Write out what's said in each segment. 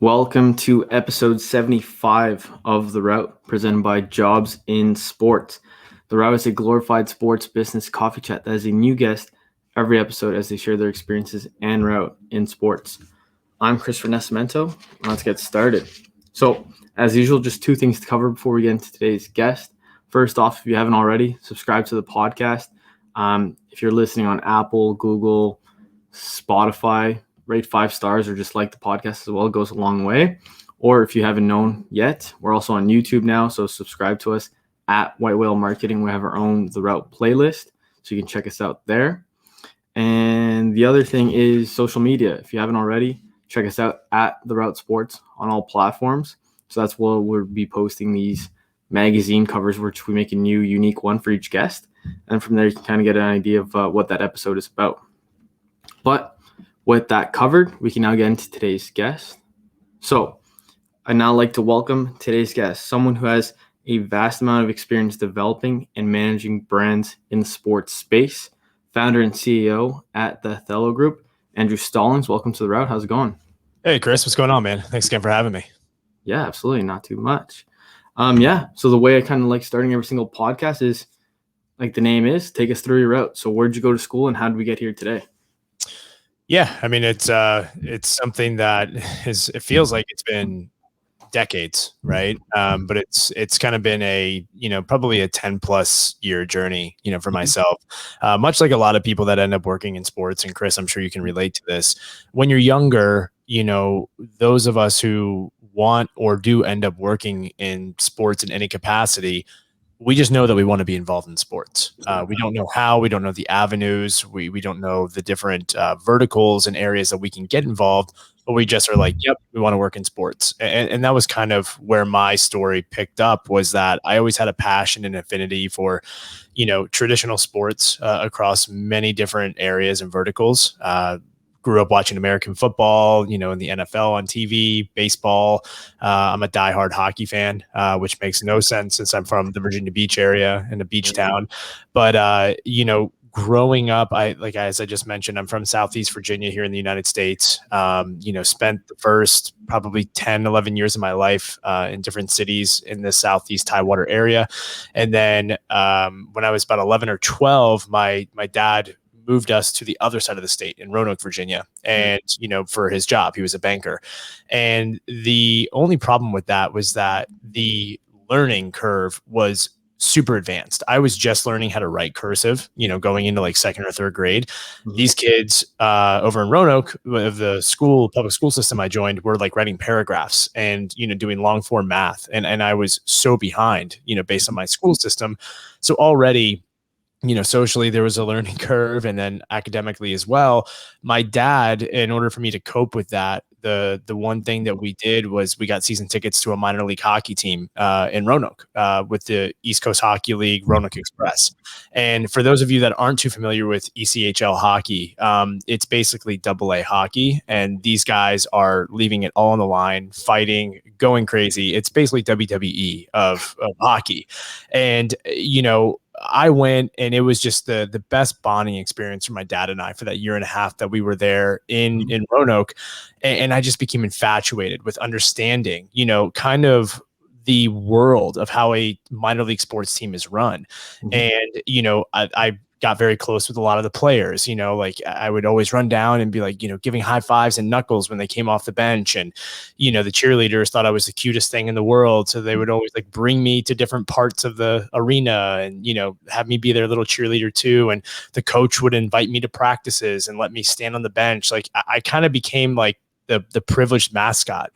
Welcome to episode 75 of The Route, presented by Jobs in Sports. The Route is a glorified sports business coffee chat that has a new guest every episode as they share their experiences and route in sports. I'm Christopher Nascimento. Let's get started. So, as usual, just two things to cover before we get into today's guest. First off, if you haven't already, subscribe to the podcast. If you're listening on Apple, Google, Spotify, rate 5 stars or just like the podcast as well. It goes a long way. Or if you haven't known yet, we're also on YouTube now. So subscribe to us at White Whale Marketing. We have our own The Route playlist, so you can check us out there. And the other thing is social media. If you haven't already, check us out at The Route Sports on all platforms. So that's where we'll be posting these magazine covers, which we make a new unique one for each guest. And from there, you can kind of get an idea of what that episode is about. But with that covered, we can now get into today's guest. So I'd now like to welcome today's guest, someone who has a vast amount of experience developing and managing brands in the sports space, founder and CEO at the Athelo Group, Andrew Stallings. Welcome to The Route. How's it going? Hey, Chris. What's going on, man? Thanks again for having me. Yeah, absolutely. Not too much. So the way I kind of like starting every single podcast is, like the name is, take us through your route. So where'd you go to school and how did we get here today? Yeah, I mean, it's something that it feels like it's been decades, right? But it's kind of been probably a 10 plus year journey, for myself, much like a lot of people that end up working in sports. And Chris, I'm sure you can relate to this. When you're younger, those of us who want or do end up working in sports in any capacity, we just know that we want to be involved in sports. We don't know how, we don't know the avenues, we don't know the different verticals and areas that we can get involved, but we just are like, yep, we want to work in sports. And that was kind of where my story picked up, was that I always had a passion and affinity for, traditional sports across many different areas and verticals. Grew up watching American football, in the NFL on TV, baseball. I'm a diehard hockey fan, which makes no sense since I'm from the Virginia Beach area in a beach town. But, growing up, as I just mentioned, I'm from Southeast Virginia here in the United States. Spent the first probably 10, 11 years of my life in different cities in the Southeast Tidewater area. And then when I was about 11 or 12, my dad moved us to the other side of the state in Roanoke, Virginia. And, for his job, he was a banker. And the only problem with that was that the learning curve was super advanced. I was just learning how to write cursive, going into like second or third grade. These kids over in Roanoke, of the public school system I joined, were like writing paragraphs and, doing long form math. And I was so behind, based on my school system. So already, socially there was a learning curve, and then academically as well. My dad, in order for me to cope with that, the one thing that we did was we got season tickets to a minor league hockey team in Roanoke with the East Coast Hockey League, Roanoke Express. And for those of you that aren't too familiar with ECHL hockey, it's basically AA hockey, and these guys are leaving it all on the line, fighting, going crazy. It's basically WWE of hockey. And I went, and it was just the best bonding experience for my dad and I for that year and a half that we were there in Roanoke. And I just became infatuated with understanding, kind of the world of how a minor league sports team is run. And, I got very close with a lot of the players, like I would always run down and be like, giving high fives and knuckles when they came off the bench. And, the cheerleaders thought I was the cutest thing in the world. So they would always like bring me to different parts of the arena and, have me be their little cheerleader too. And the coach would invite me to practices and let me stand on the bench. Like I kind of became like the privileged mascot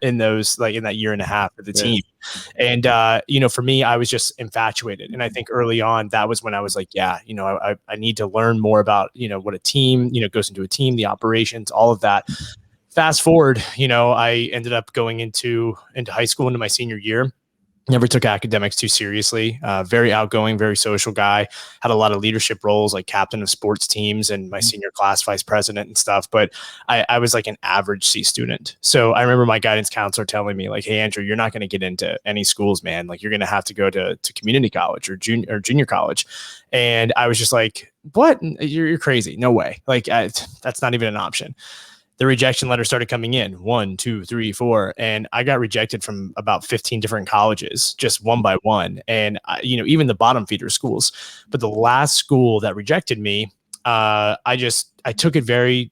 in that year and a half of the team. And, for me, I was just infatuated. And I think early on, that was when I was like, I need to learn more about, what a team, goes into a team, the operations, all of that. Fast forward, I ended up going into high school into my senior year. Never took academics too seriously. Very outgoing, very social guy. Had a lot of leadership roles, like captain of sports teams and my senior class vice president and stuff. But I was like an average C student. So I remember my guidance counselor telling me, like, "Hey, Andrew, you're not going to get into any schools, man. Like, you're going to have to go to community college or junior college." And I was just like, "What? You're crazy. No way. Like, that's not even an option." the rejection letters started coming in, 1, 2, 3, 4. And I got rejected from about 15 different colleges, just one by one. And, even the bottom feeder schools. But the last school that rejected me, I took it very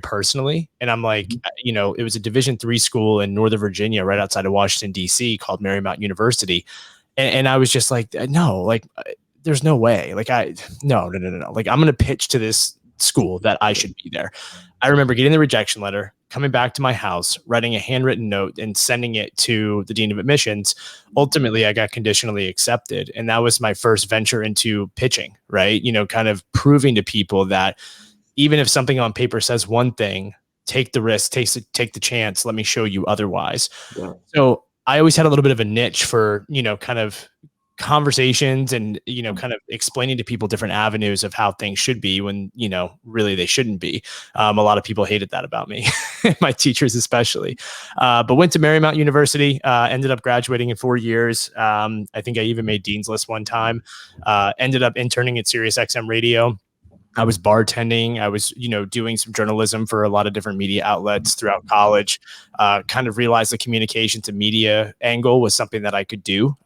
personally. And I'm like, it was a Division III school in Northern Virginia, right outside of Washington, D.C., called Marymount University. And I was just like, no, like, there's no way. Like, no. Like, I'm going to pitch to this school that I should be there. I remember getting the rejection letter, coming back to my house, writing a handwritten note and sending it to the dean of admissions. Ultimately, I got conditionally accepted. And that was my first venture into pitching, right? Kind of proving to people that even if something on paper says one thing, take the risk, take the chance. Let me show you otherwise. Yeah. So I always had a little bit of a niche for, kind of conversations and, kind of explaining to people different avenues of how things should be when, really they shouldn't be. A lot of people hated that about me, my teachers especially. But went to Marymount University, ended up graduating in 4 years. I think I even made Dean's List one time, ended up interning at Sirius XM radio. I was bartending. I was, doing some journalism for a lot of different media outlets throughout college. Kind of realized the communication to media angle was something that I could do,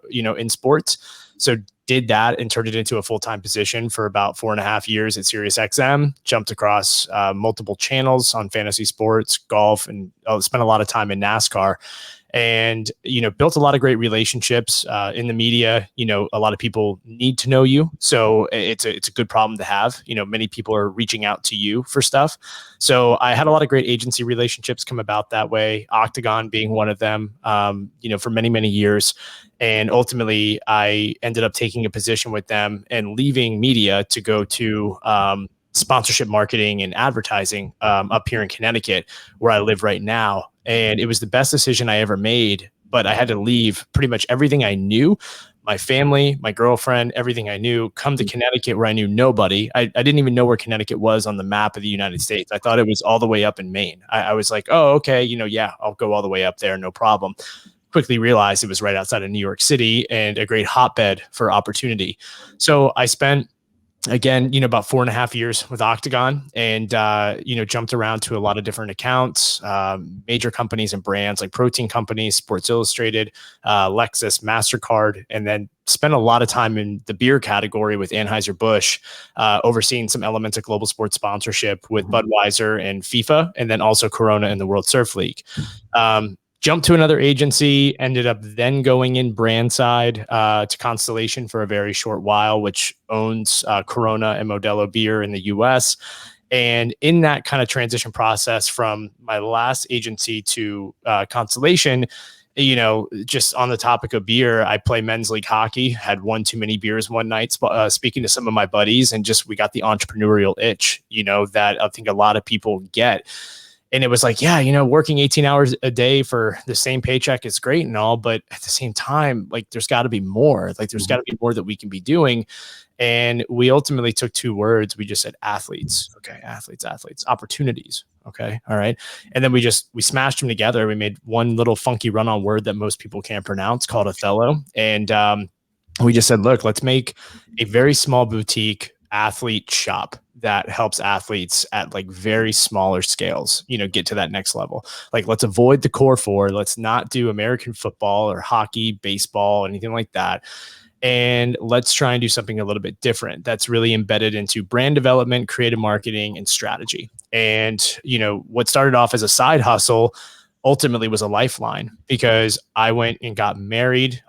in sports. So did that and turned it into a full-time position for about 4.5 years at Sirius XM. Jumped across multiple channels on fantasy sports, golf, and spent a lot of time in NASCAR. And, built a lot of great relationships in the media. A lot of people need to know you. So it's a good problem to have. Many people are reaching out to you for stuff. So I had a lot of great agency relationships come about that way, Octagon being one of them, for many, many years. And ultimately, I ended up taking a position with them and leaving media to go to sponsorship marketing and advertising up here in Connecticut, where I live right now. And it was the best decision I ever made, but I had to leave pretty much everything I knew, my family, my girlfriend, everything I knew, come to Connecticut where I knew nobody. I didn't even know where Connecticut was on the map of the United States. I thought it was all the way up in Maine. I was like, oh, okay, yeah, I'll go all the way up there, no problem. Quickly realized it was right outside of New York City and a great hotbed for opportunity. So I spent, again, about 4.5 years with Octagon and, jumped around to a lot of different accounts, major companies and brands like protein companies, Sports Illustrated, Lexus, MasterCard, and then spent a lot of time in the beer category with Anheuser-Busch, overseeing some elements of global sports sponsorship with Budweiser and FIFA, and then also Corona and the World Surf League. Jumped to another agency, ended up then going in brand side to Constellation for a very short while, which owns Corona and Modelo beer in the US. And in that kind of transition process from my last agency to Constellation, just on the topic of beer, I play men's league hockey, had one too many beers one night, speaking to some of my buddies, and we got the entrepreneurial itch, that I think a lot of people get. And it was like, yeah, working 18 hours a day for the same paycheck is great and all, but at the same time, like, there's got to be more. Like, there's got to be more that we can be doing. And we ultimately took 2 words. We just said athletes. Okay, athletes, opportunities. Okay, all right. And then we smashed them together. We made one little funky run-on word that most people can't pronounce called Athelo. And we just said, look, let's make a very small boutique athlete shop that helps athletes at like very smaller scales, get to that next level. Like, let's avoid the core 4. Let's not do American football or hockey, baseball, anything like that. And let's try and do something a little bit different that's really embedded into brand development, creative marketing, and strategy. And, what started off as a side hustle ultimately was a lifeline, because I went and got married,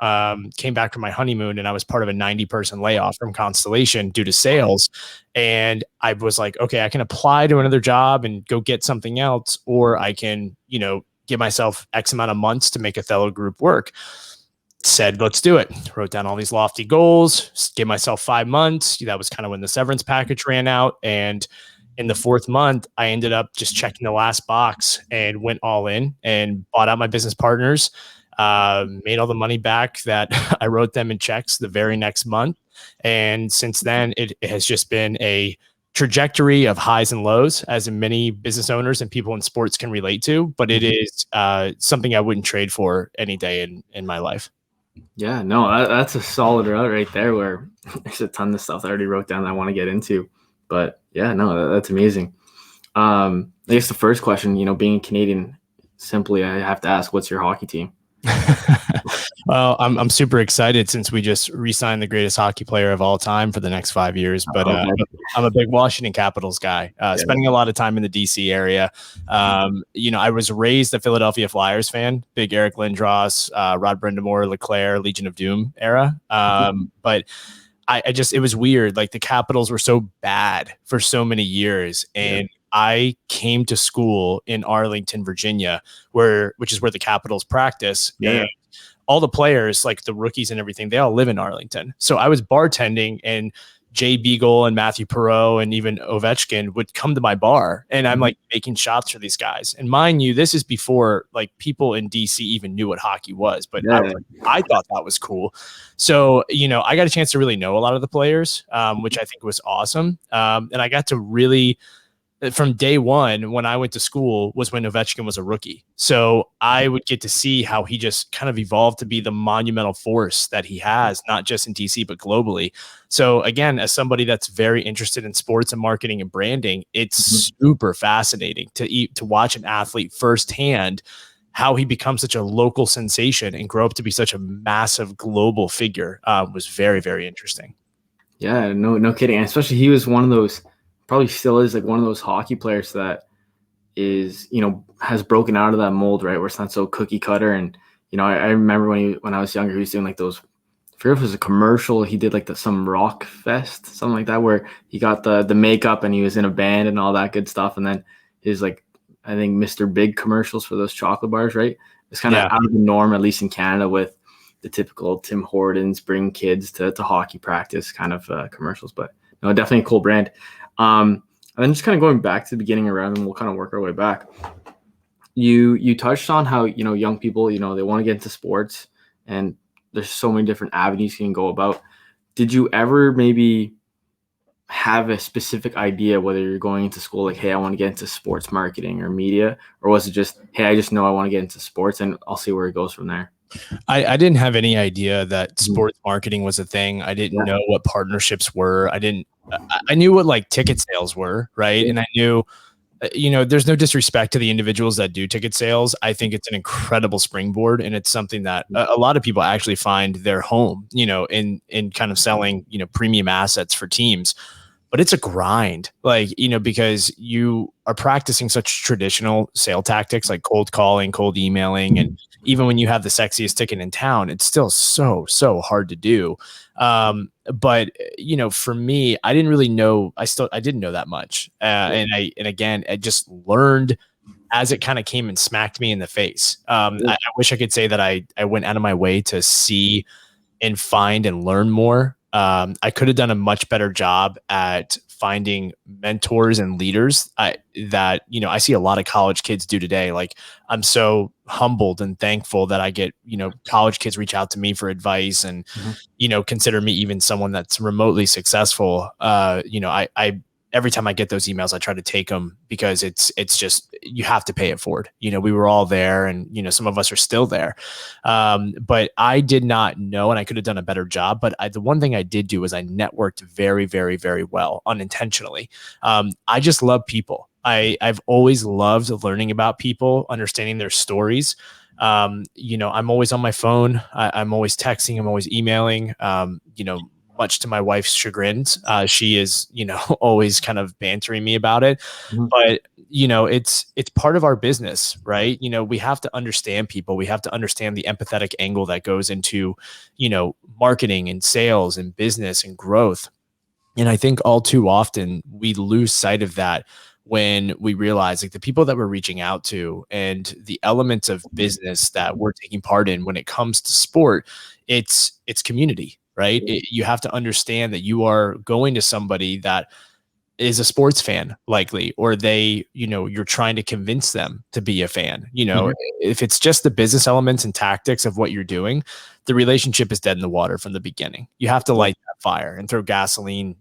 came back from my honeymoon, and I was part of a 90-person layoff from Constellation due to sales. And I was like, okay, I can apply to another job and go get something else, or I can, give myself X amount of months to make Athelo Group work. Said, let's do it. Wrote down all these lofty goals, gave myself 5 months. That was kind of when the severance package ran out. And in the 4th month, I ended up just checking the last box and went all in and bought out my business partners, made all the money back that I wrote them in checks the very next month. And since then, it has just been a trajectory of highs and lows, as many business owners and people in sports can relate to. But it is something I wouldn't trade for any day in my life. Yeah, no, that's a solid route right there, where there's a ton of stuff I already wrote down that I want to get into. But yeah, no, that's amazing. I guess the first question, being a Canadian, simply I have to ask, what's your hockey team? Well, I'm super excited since we just re-signed the greatest hockey player of all time for the next 5 years. But Okay. I'm a big Washington Capitals guy, Yeah. spending a lot of time in the DC area. I was raised a Philadelphia Flyers fan, big Eric Lindros, Rod Brind'Amour, Leclerc, Legion of Doom era. But I just, it was weird. Like the Capitals were so bad for so many years. And I came to school in Arlington, Virginia, which is where the Capitals practice. Yeah. And all the players, like the rookies and everything, they all live in Arlington. So I was bartending, and Jay Beagle and Matthew Perreault and even Ovechkin would come to my bar, and I'm like making shots for these guys. And mind you, this is before like people in DC even knew what hockey was, but I thought that was cool. So, I got a chance to really know a lot of the players, which I think was awesome. And I got to really, from day one when I went to school was when Ovechkin was a rookie. So I would get to see how he just kind of evolved to be the monumental force that he has, not just in DC, but globally. So again, as somebody that's very interested in sports and marketing and branding, it's super fascinating to watch an athlete firsthand, how he becomes such a local sensation and grow up to be such a massive global figure. Was very, very interesting. Yeah, no kidding. And especially he was one of those, probably still is, like one of those hockey players that is, has broken out of that mold, right? Where it's not so cookie cutter. And, I remember when I was younger, he was doing like those, I forget if it was a commercial. He did like some rock fest, something like that, where he got the makeup and he was in a band and all that good stuff. And then his, like, I think Mr. Big commercials for those chocolate bars, right? It's kind of out of the norm, at least in Canada, with the typical Tim Hortons bring kids to hockey practice kind of commercials. But no, definitely a cool brand. And then just kind of going back to the beginning around, and we'll kind of work our way back. You touched on how, young people, they want to get into sports, and there's so many different avenues you can go about. Did you ever maybe have a specific idea whether you're going into school, like, hey, I want to get into sports marketing or media, or was it just, hey, I just know I want to get into sports and I'll see where it goes from there? I didn't have any idea that sports marketing was a thing. I didn't know what partnerships were. I knew what like ticket sales were, right? And I knew, there's no disrespect to the individuals that do ticket sales. I think it's an incredible springboard, and it's something that a lot of people actually find their home, in kind of selling, premium assets for teams. But it's a grind, like, because you are practicing such traditional sale tactics like cold calling, cold emailing. And even when you have the sexiest ticket in town, it's still so hard to do. But for me, I didn't really know, I didn't know that much. And again, I just learned as it kind of came and smacked me in the face. I wish I could say that I went out of my way to see and find and learn more. I could have done a much better job at finding mentors and leaders that I see a lot of college kids do today. Like, I'm so humbled and thankful that I get, college kids reach out to me for advice and, consider me even someone that's remotely successful. I every time I get those emails, I try to take them because it's just, you have to pay it forward. We were all there, and, some of us are still there. But I did not know, and I could have done a better job. But the one thing I did do was I networked very, very, very well, unintentionally. I just love people. I've always loved learning about people, understanding their stories. I'm always on my phone. I'm always texting. I'm always emailing. Much to my wife's chagrin, she is, always kind of bantering me about it. But, it's part of our business, right? We have to understand people. We have to understand the empathetic angle that goes into, marketing and sales and business and growth. And I think all too often we lose sight of that when we realize, like, the people that we're reaching out to and the elements of business that we're taking part in when it comes to sport, it's community, right? You have to understand that you are going to somebody that is a sports fan, likely, or you're trying to convince them to be a fan. If it's just the business elements and tactics of what you're doing, the relationship is dead in the water from the beginning. You have to light that fire and throw gasoline,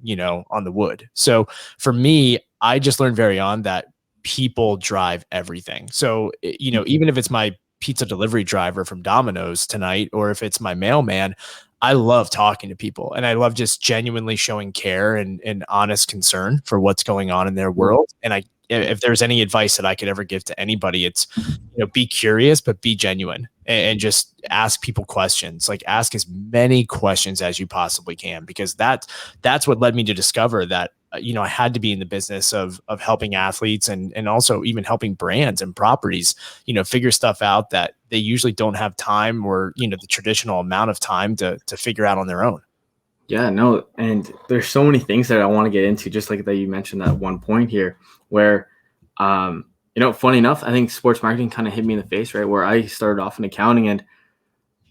on the wood. So for me, I just learned very on that people drive everything. So, even if it's my pizza delivery driver from Domino's tonight, or if it's my mailman, I love talking to people, and I love just genuinely showing care and honest concern for what's going on in their world. And if there's any advice that I could ever give to anybody, it's, be curious, but be genuine, and just ask people questions. Like, ask as many questions as you possibly can, because that's what led me to discover that, I had to be in the business of helping athletes, and also even helping brands and properties, figure stuff out that they usually don't have time, or, the traditional amount of time to figure out on their own. Yeah, no, and there's so many things that I want to get into, just like that you mentioned that one point here where, funny enough, I think sports marketing kind of hit me in the face, right? Where I started off in accounting, and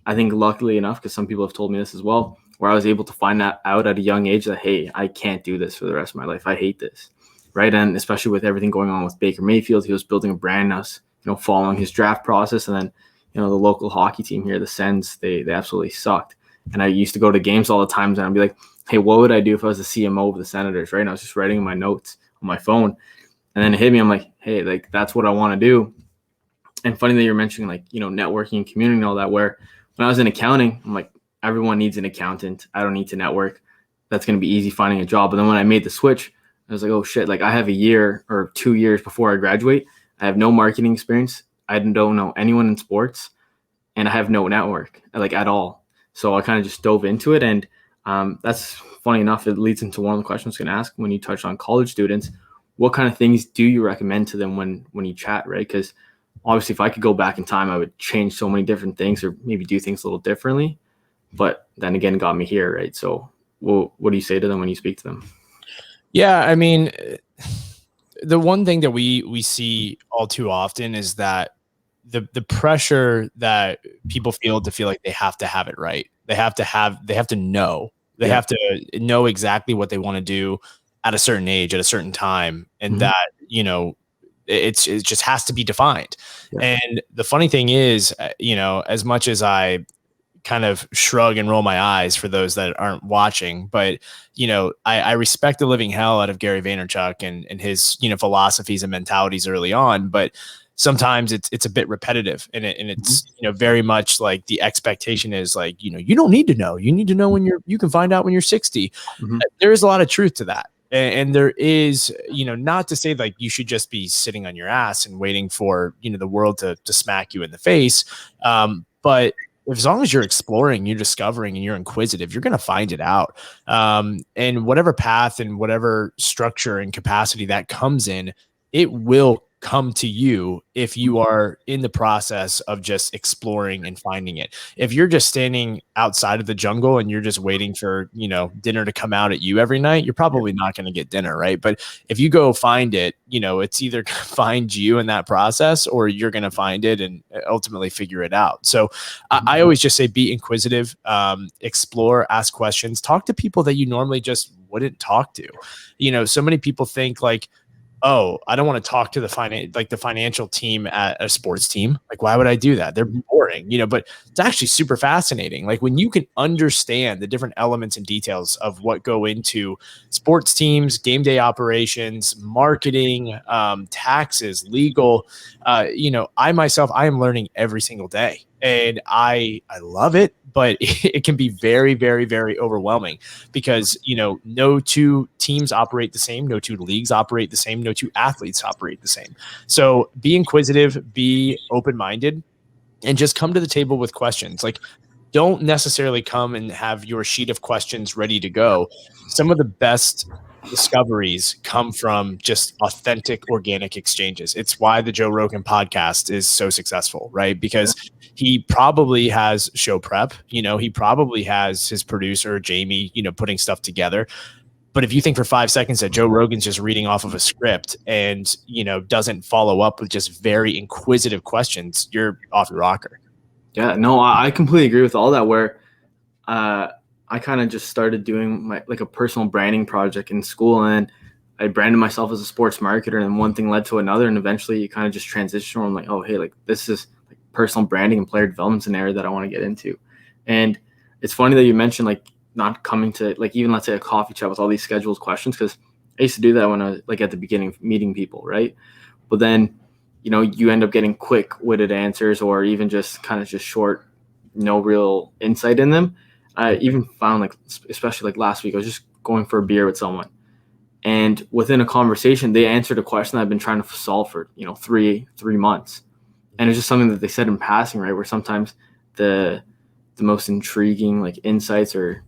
I think luckily enough, because some people have told me this as well, where I was able to find that out at a young age that, hey, I can't do this for the rest of my life. I hate this, right? And especially with everything going on with Baker Mayfield, he was building a brand. I was, following his draft process, and then, the local hockey team here, the Sens, they absolutely sucked. And I used to go to games all the time, and I'd be like, hey, what would I do if I was the CMO of the Senators, right? And I was just writing my notes on my phone. And then it hit me. I'm like, hey, like, that's what I want to do. And funny that you're mentioning, like, networking and community and all that, where when I was in accounting, I'm like, everyone needs an accountant. I don't need to network. That's going to be easy finding a job. But then when I made the switch, I was like, oh shit, like I have a year or 2 years before I graduate. I have no marketing experience. I don't know anyone in sports, and I have no network, like, at all. So I kind of just dove into it. And that's funny enough, it leads into one of the questions I was going to ask when you touched on college students. What kind of things do you recommend to them when you chat, right? Because obviously, if I could go back in time, I would change so many different things, or maybe do things a little differently. But then again, got me here, right? So what do you say to them when you speak to them? Yeah, I mean, the one thing that we see all too often is that the pressure that people feel to feel like they have to have it right. They have to know. They have to know exactly what they want to do at a certain age, at a certain time, and that, it just has to be defined. Yeah. And the funny thing is, as much as I kind of shrug and roll my eyes for those that aren't watching, but I respect the living hell out of Gary Vaynerchuk and his philosophies and mentalities early on, but sometimes it's a bit repetitive, and it's very much like the expectation is like, you don't need to know. You need to know when you can find out when you're 60. There is a lot of truth to that. And there is, not to say like you should just be sitting on your ass and waiting for, the world to smack you in the face. But as long as you're exploring, you're discovering, and you're inquisitive, you're going to find it out. And whatever path and whatever structure and capacity that comes in, it will come to you if you are in the process of just exploring and finding it. If you're just standing outside of the jungle and you're just waiting for, dinner to come out at you every night, you're probably not going to get dinner, right? But if you go find it, it's either going to find you in that process, or you're going to find it and ultimately figure it out. So I always just say, be inquisitive, explore, ask questions, talk to people that you normally just wouldn't talk to. So many people think like, oh, I don't want to talk to the financial team at a sports team. Like, why would I do that? They're boring, but it's actually super fascinating. Like, when you can understand the different elements and details of what go into sports teams, game day operations, marketing, taxes, legal, I myself, I am learning every single day, and I love it, but it can be very, very, very overwhelming, because, no two teams operate the same. No two leagues operate the same. No two athletes operate the same. So be inquisitive, be open-minded, and just come to the table with questions. Like, don't necessarily come and have your sheet of questions ready to go. Some of the best discoveries come from just authentic, organic exchanges. It's why the Joe Rogan podcast is so successful, right? Because he probably has show prep, he probably has his producer, Jamie, putting stuff together. But if you think for 5 seconds that Joe Rogan's just reading off of a script and, doesn't follow up with just very inquisitive questions, you're off your rocker. Yeah, no, I completely agree with all that, where I kind of just started doing a personal branding project in school, and I branded myself as a sports marketer, and one thing led to another, and eventually you kind of just transition from like, oh, hey, like this is like personal branding and player development's an area that I want to get into. And it's funny that you mentioned like not coming to like even let's say a coffee chat with all these scheduled questions, because I used to do that when I was like at the beginning of meeting people, right? But then you end up getting quick-witted answers, or even just kind of just short, no real insight in them. I even found like, especially like last week, I was just going for a beer with someone, And within a conversation, they answered a question I've been trying to solve for, 3 months. And it's just something that they said in passing, right? Where sometimes the most intriguing like insights or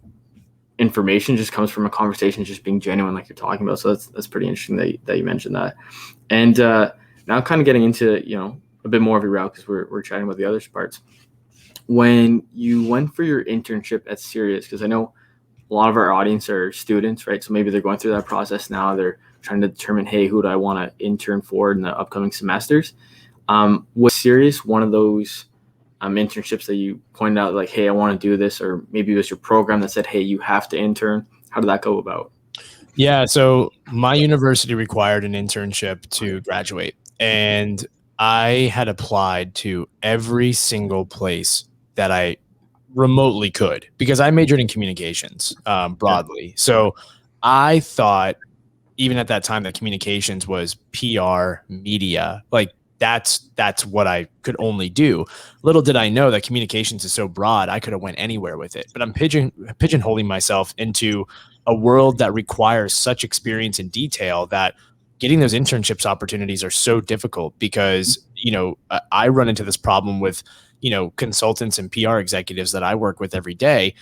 information just comes from a conversation just being genuine, like you're talking about. So that's pretty interesting that you mentioned that. And now kind of getting into a bit more of your route, because we're chatting about the other parts. When you went for your internship at Sirius, because I know a lot of our audience are students, right? So maybe they're going through that process now. They're trying to determine, hey, who do I want to intern for in the upcoming semesters? Was Sirius one of those internships that you pointed out, like, hey, I want to do this, or maybe it was your program that said, hey, you have to intern? How did that go about? Yeah, so my university required an internship to graduate, and I had applied to every single place that I remotely could, because I majored in communications broadly. So I thought, even at that time, that communications was PR, media, like that's what I could only do. Little did I know that communications is so broad, I could have went anywhere with it. But I'm pigeonholing myself into a world that requires such experience and detail that getting those internships opportunities are so difficult, because I run into this problem with consultants and PR executives that I work with every day.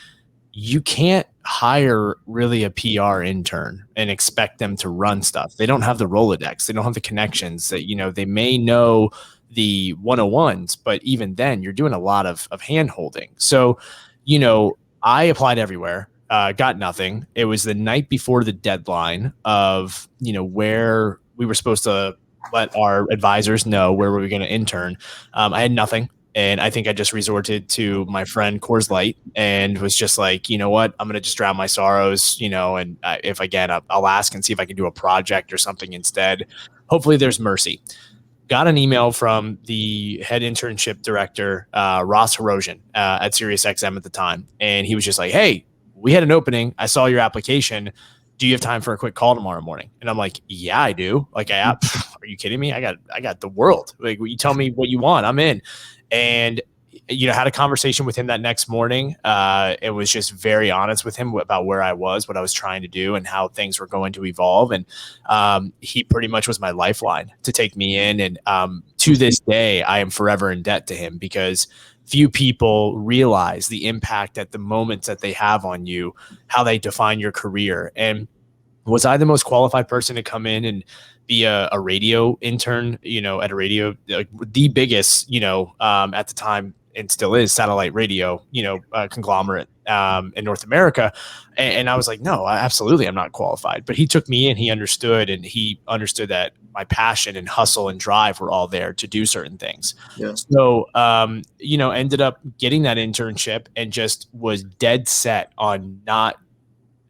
You can't hire really a PR intern and expect them to run stuff. They don't have the Rolodex. They don't have the connections that, they may know the 101s, but even then you're doing a lot of hand holding. So, I applied everywhere, got nothing. It was the night before the deadline of, where we were supposed to let our advisors know where we were going to intern. I had nothing. And I think I just resorted to my friend Coors Light and was just like, you know what, I'm going to just drown my sorrows, and if again, I'll ask and see if I can do a project or something instead. Hopefully there's mercy. Got an email from the head internship director, Ross Hirosian, at Sirius XM at the time. And he was just like, hey, we had an opening. I saw your application. Do you have time for a quick call tomorrow morning? And I'm like, yeah, I do. Like, are you kidding me? I got the world. Like, you tell me what you want, I'm in. And had a conversation with him that next morning. It was just very honest with him about where I was, what I was trying to do, and how things were going to evolve. And he pretty much was my lifeline to take me in. And to this day, I am forever in debt to him, because few people realize the impact at the moments that they have on you, how they define your career. And was I the most qualified person to come in and be a radio intern, at a radio, like the biggest, at the time, and still is, satellite radio, conglomerate in North America. And I was like, no, absolutely, I'm not qualified. But he took me in, he understood that my passion and hustle and drive were all there to do certain things. Yeah. So, ended up getting that internship and just was dead set on not,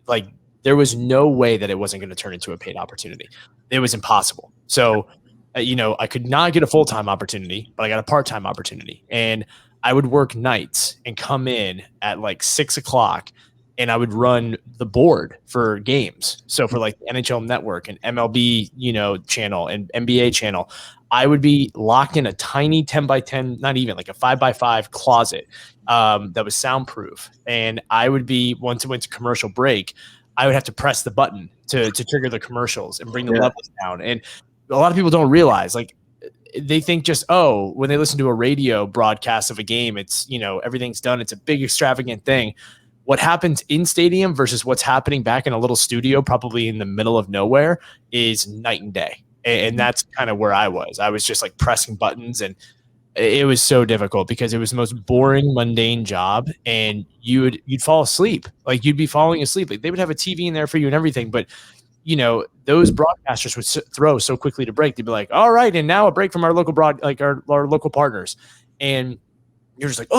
like, there was no way that it wasn't going to turn into a paid opportunity. It was impossible. So, I could not get a full-time opportunity, but I got a part-time opportunity. And I would work nights and come in at like 6:00, and I would run the board for games. So for like the NHL Network and MLB, channel and NBA channel, I would be locked in a tiny 10x10, not even, like a 5x5 closet that was soundproof. And I would be, once it went to commercial break, I would have to press the button to trigger the commercials and bring the levels down. And a lot of people don't realize, like, they think just, when they listen to a radio broadcast of a game, it's, everything's done. It's a big extravagant thing. What happens in stadium versus what's happening back in a little studio, probably in the middle of nowhere, is night and day. And that's kind of where I was. I was just like pressing buttons, and it was so difficult because it was the most boring, mundane job, and you'd fall asleep. Like, you'd be falling asleep. Like, they would have a TV in there for you and everything, but those broadcasters would throw so quickly to break. They'd be like, all right, and now a break from our local our local partners. And you're just like,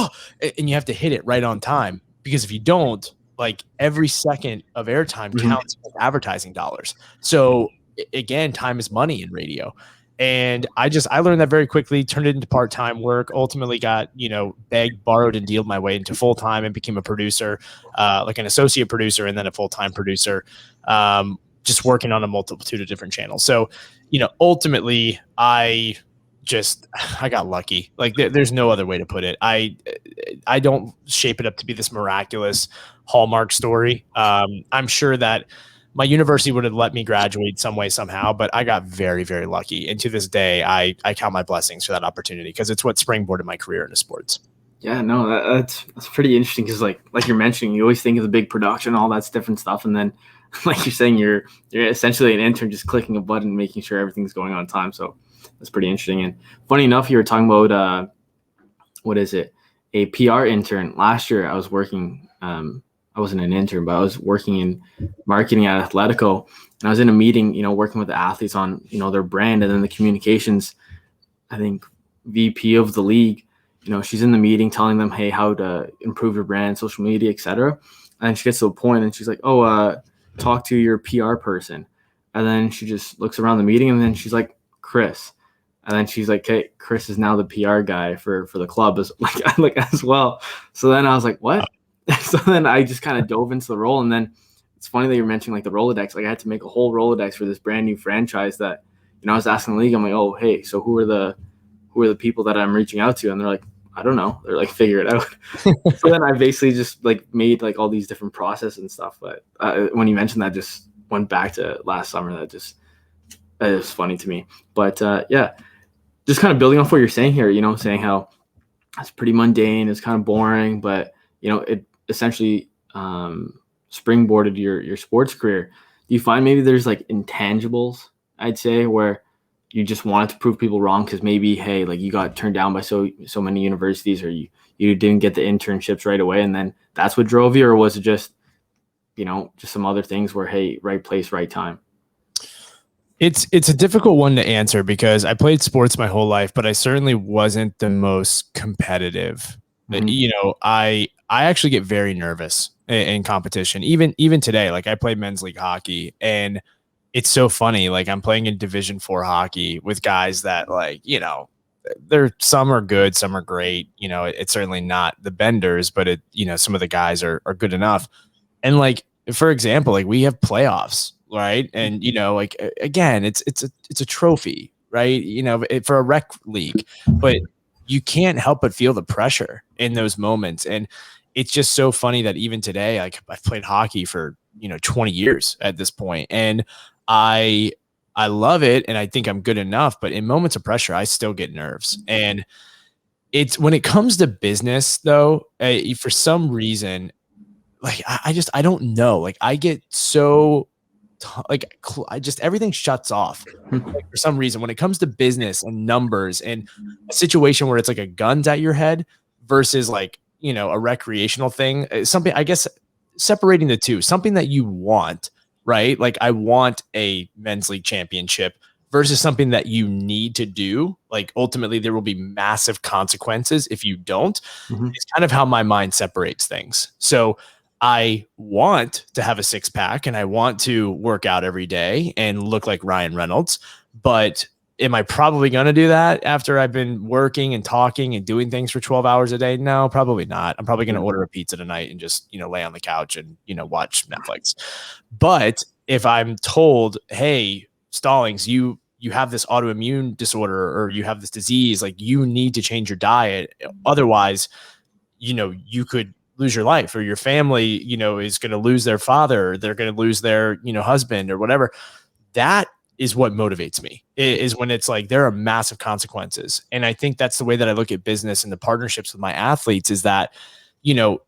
and you have to hit it right on time, because if you don't, like, every second of airtime counts as advertising dollars. So again, time is money in radio. And I learned that very quickly, turned it into part-time work, ultimately got, begged, borrowed, and dealed my way into full-time, and became a producer, like an associate producer, and then a full-time producer, just working on a multitude of different channels. So, ultimately I got lucky. Like, there's no other way to put it. I don't shape it up to be this miraculous Hallmark story. I'm sure that my university would have let me graduate some way, somehow, but I got very, very lucky. And to this day, I count my blessings for that opportunity because it's what springboarded my career into sports. Yeah, no, that's pretty interesting because like you're mentioning, you always think of the big production, all that's different stuff, and then like you're saying, you're essentially an intern just clicking a button, making sure everything's going on time. So that's pretty interesting. And funny enough, you were talking about what is it? A PR intern. Last year, I was working. I wasn't an intern, but I was working in marketing at Atletico, and I was in a meeting, working with the athletes on their brand, and then the communications. I think VP of the league. She's in the meeting telling them, hey, how to improve your brand, social media, etc. And she gets to a point and she's like, talk to your PR person. And then she just looks around the meeting and then she's like, Chris. And then she's like, hey, Chris is now the PR guy for the club as well. So then I was like, what? So then I just kind of dove into the role. And then it's funny that you're mentioning like the Rolodex. Like I had to make a whole Rolodex for this brand new franchise that, I was asking the league. I'm like, oh, hey, so who are the people that I'm reaching out to? And they're like, I don't know. They're like, figure it out. So then I basically just like made like all these different processes and stuff. But when you mentioned that, just went back to last summer. That is funny to me. But yeah, just kind of building off what you're saying here, saying how it's pretty mundane, it's kind of boring, but it essentially springboarded your sports career. Do you find maybe there's like intangibles, I'd say, where you just wanted to prove people wrong because maybe, hey, like you got turned down by so many universities, or you didn't get the internships right away, and then that's what drove you? Or was it just, just some other things where, hey, right place, right time? It's a difficult one to answer because I played sports my whole life, but I certainly wasn't the most competitive. Mm-hmm. I actually get very nervous in competition. Even today, like I played men's league hockey, and it's so funny. Like I'm playing in Division IV hockey with guys that like, they're, some are good, some are great. It's certainly not the Benders, but some of the guys are good enough. And like, for example, like we have playoffs, right? And, like, again, it's a trophy, right? For a rec league, but you can't help but feel the pressure in those moments. And it's just so funny that even today, like I've played hockey for, 20 years at this point, and I love it, and I think I'm good enough, but in moments of pressure, I still get nerves. And it's when it comes to business, though, for some reason, like I don't know, like I get so everything shuts off. Like, for some reason, when it comes to business and numbers and a situation where it's like a gun's at your head versus like a recreational thing, something, I guess, separating the two, something that you want. Right? Like I want a men's league championship versus something that you need to do. Like ultimately there will be massive consequences if you don't. Mm-hmm. It's kind of how my mind separates things. So I want to have a six pack and I want to work out every day and look like Ryan Reynolds, but am I probably going to do that after I've been working and talking and doing things for 12 hours a day? No, probably not. I'm probably going to order a pizza tonight and just, lay on the couch and, watch Netflix. But if I'm told, hey, Stallings, you have this autoimmune disorder or you have this disease, like you need to change your diet. Otherwise, you could lose your life, or your family, is going to lose their father, or they're going to lose their, husband or whatever. That is what motivates me, is when it's like there are massive consequences. And I think that's the way that I look at business and the partnerships with my athletes, is that,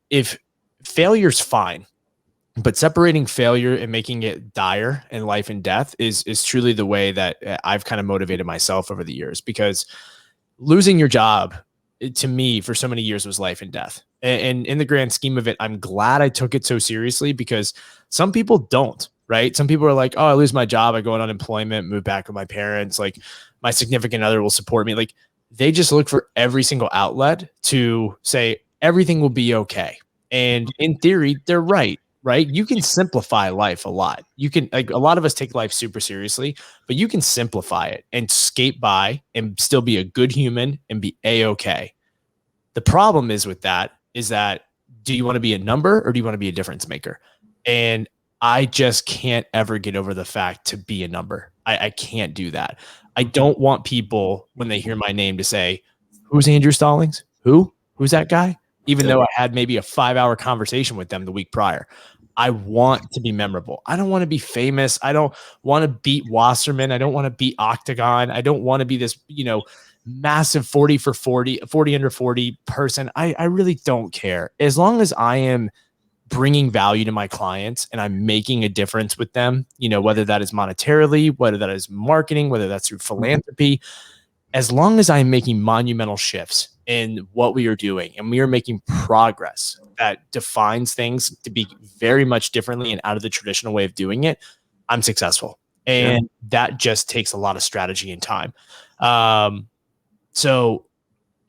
if failure's fine, but separating failure and making it dire and life and death is truly the way that I've kind of motivated myself over the years. Because losing your job, to me, for so many years was life and death. And in the grand scheme of it, I'm glad I took it so seriously, because some people don't. Right? Some people are like, oh, I lose my job, I go on unemployment, move back with my parents, like my significant other will support me. Like they just look for every single outlet to say everything will be okay. And in theory, they're right? You can simplify life a lot. You can, like, a lot of us take life super seriously, but you can simplify it and skate by and still be a good human and be A-okay. The problem is with that is that, do you want to be a number or do you want to be a difference maker? And I just can't ever get over the fact to be a number. I can't do that. I don't want people, when they hear my name, to say, who's Andrew Stallings? Who's that guy? Even though I had maybe a 5-hour conversation with them the week prior. I want to be memorable. I don't want to be famous. I don't want to beat Wasserman. I don't want to beat Octagon. I don't want to be this, massive 40 for 40, 40 under 40 person. I really don't care. As long as I am bringing value to my clients and I'm making a difference with them, whether that is monetarily, whether that is marketing, whether that's through philanthropy, as long as I'm making monumental shifts in what we are doing and we are making progress that defines things to be very much differently and out of the traditional way of doing it, I'm successful. And that just takes a lot of strategy and time. So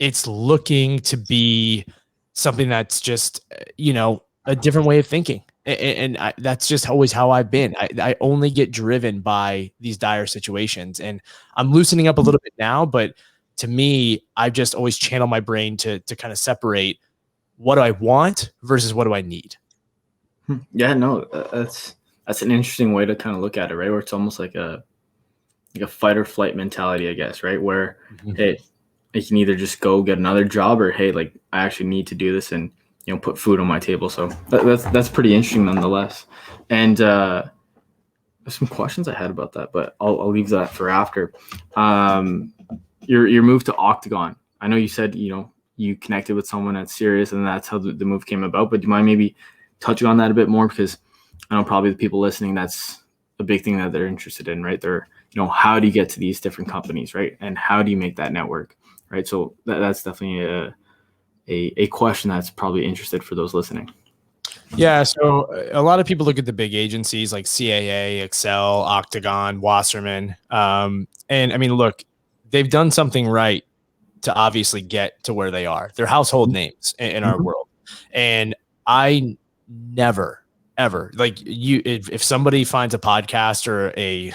it's looking to be something that's just, a different way of thinking. And that's just always how I've been. I only get driven by these dire situations, and I'm loosening up a little bit now, but to me, I've just always channeled my brain to kind of separate what do I want versus what do I need. Yeah, no, that's an interesting way to kind of look at it, right? Where it's almost like a fight or flight mentality, I guess, right? Where, hey, I can either just go get another job, or hey, like I actually need to do this and put food on my table. So that's pretty interesting nonetheless. And there's some questions I had about that, but I'll leave that for after. Your move to Octagon. I know you said you connected with someone at Sirius, and that's how the move came about. But do you mind maybe touching on that a bit more? Because I know probably the people listening, that's a big thing that they're interested in, right? They're how do you get to these different companies, right? And how do you make that network, right? So that's definitely a question that's probably interested for those listening. Yeah, so a lot of people look at the big agencies like CAA, Excel, Octagon, Wasserman. And I mean, look, they've done something right to obviously get to where they are. They're household names in our world. And I never, ever, like if somebody finds a podcast or a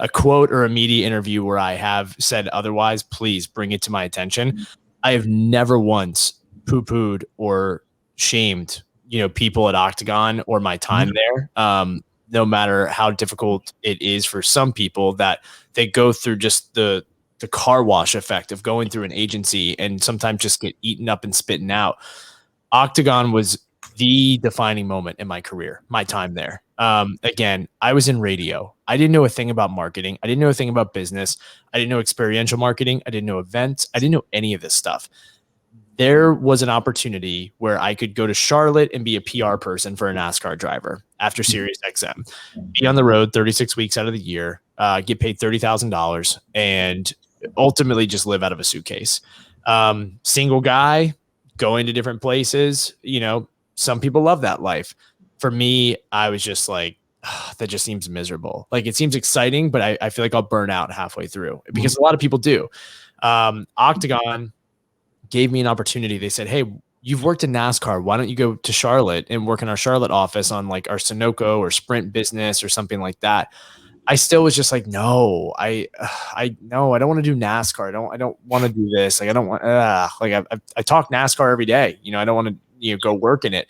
quote or a media interview where I have said otherwise, please bring it to my attention. I have never once poo-pooed or shamed people at Octagon or my time there. No matter how difficult it is for some people that they go through just the car wash effect of going through an agency and sometimes just get eaten up and spitting out. Octagon was the defining moment in my career, my time there. Again, I was in radio. I didn't know a thing about marketing. I didn't know a thing about business. I didn't know experiential marketing. I didn't know events. I didn't know any of this stuff. There was an opportunity where I could go to Charlotte and be a PR person for a NASCAR driver after Sirius XM, be on the road 36 weeks out of the year, get paid $30,000, and ultimately just live out of a suitcase. Single guy, going to different places. Some people love that life. For me, I was just like, that just seems miserable. Like it seems exciting, but I feel like I'll burn out halfway through because a lot of people do. Octagon gave me an opportunity. They said, hey, you've worked in NASCAR. Why don't you go to Charlotte and work in our Charlotte office on like our Sunoco or Sprint business or something like that? I still was just like, no, I no, I don't want to do NASCAR. I don't want to do this. Like, I don't want, I talk NASCAR every day. I don't want to, go work in it.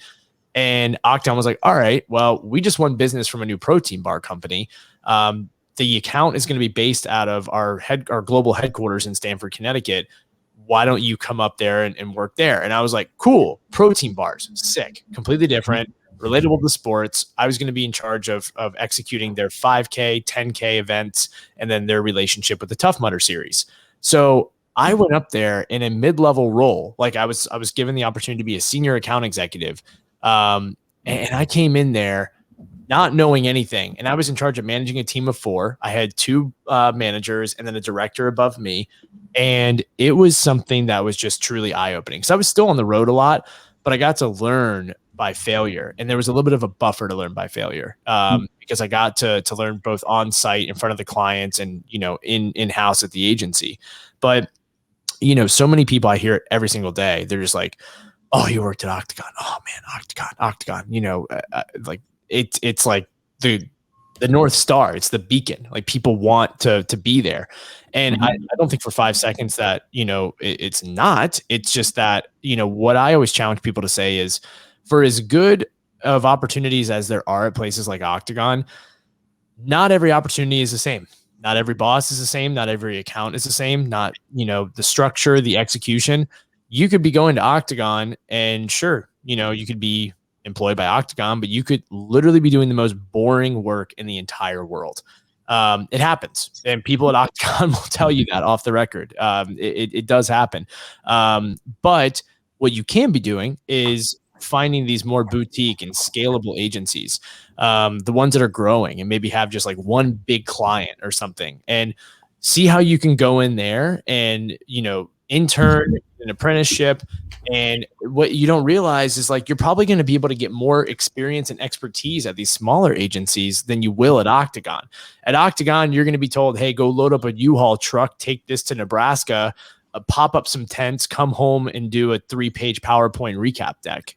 And Octagon was like, all right, well, we just won business from a new protein bar company. The account is going to be based out of our global headquarters in Stamford, Connecticut. Why don't you come up there and work there? And I was like, cool, protein bars, sick, completely different, relatable to sports. I was going to be in charge of executing their 5K, 10K events, and then their relationship with the Tough Mudder series. So I went up there in a mid-level role. Like I was given the opportunity to be a senior account executive. And I came in there not knowing anything. And I was in charge of managing a team of 4. I had 2 managers and then a director above me. And it was something that was just truly eye-opening. So I was still on the road a lot, but I got to learn by failure. And there was a little bit of a buffer to learn by failure because I got to learn both on site in front of the clients and, in-house at the agency. But, so many people, I hear it every single day. They're just like, oh, you worked at Octagon. Oh man, Octagon, like it's like the North Star. It's the beacon. Like people want to be there. And I don't think for 5 seconds that, it's not. It's just that, what I always challenge people to say is for as good of opportunities as there are at places like Octagon, not every opportunity is the same. Not every boss is the same. Not every account is the same. Not, the structure, the execution. You could be going to Octagon and sure, you could be employed by Octagon, but you could literally be doing the most boring work in the entire world. It happens, and people at Octagon will tell you that off the record. It does happen. But what you can be doing is finding these more boutique and scalable agencies, the ones that are growing and maybe have just like one big client or something, and see how you can go in there and, intern an apprenticeship. And what you don't realize is like, you're probably going to be able to get more experience and expertise at these smaller agencies than you will at Octagon. At Octagon, you're going to be told, hey, go load up a U-Haul truck, take this to Nebraska, pop up some tents, come home and do a 3-page PowerPoint recap deck,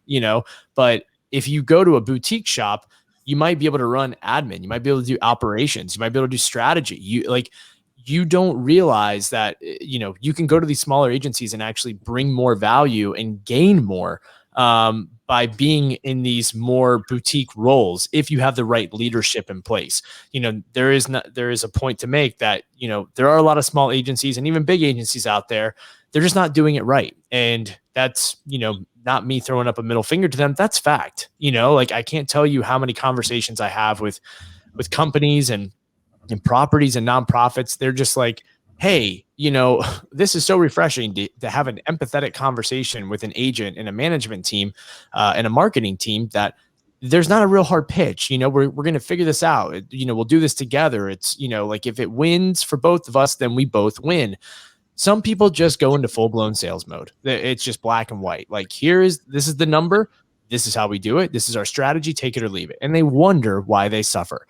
but if you go to a boutique shop, you might be able to run admin. You might be able to do operations. You might be able to do strategy. You don't realize that, you can go to these smaller agencies and actually bring more value and gain more by being in these more boutique roles if you have the right leadership in place. There is a point to make that, there are a lot of small agencies and even big agencies out there. They're just not doing it right. And that's, not me throwing up a middle finger to them. That's fact. Like, I can't tell you how many conversations I have with companies and properties and nonprofits. They're just like, hey, this is so refreshing to have an empathetic conversation with an agent and a management team and a marketing team that there's not a real hard pitch. We're going to figure this out. We'll do this together. It's, like, if it wins for both of us, then we both win. Some people just go into full blown sales mode. It's just black and white. Like, this is the number. This is how we do it. This is our strategy. Take it or leave it. And they wonder why they suffer.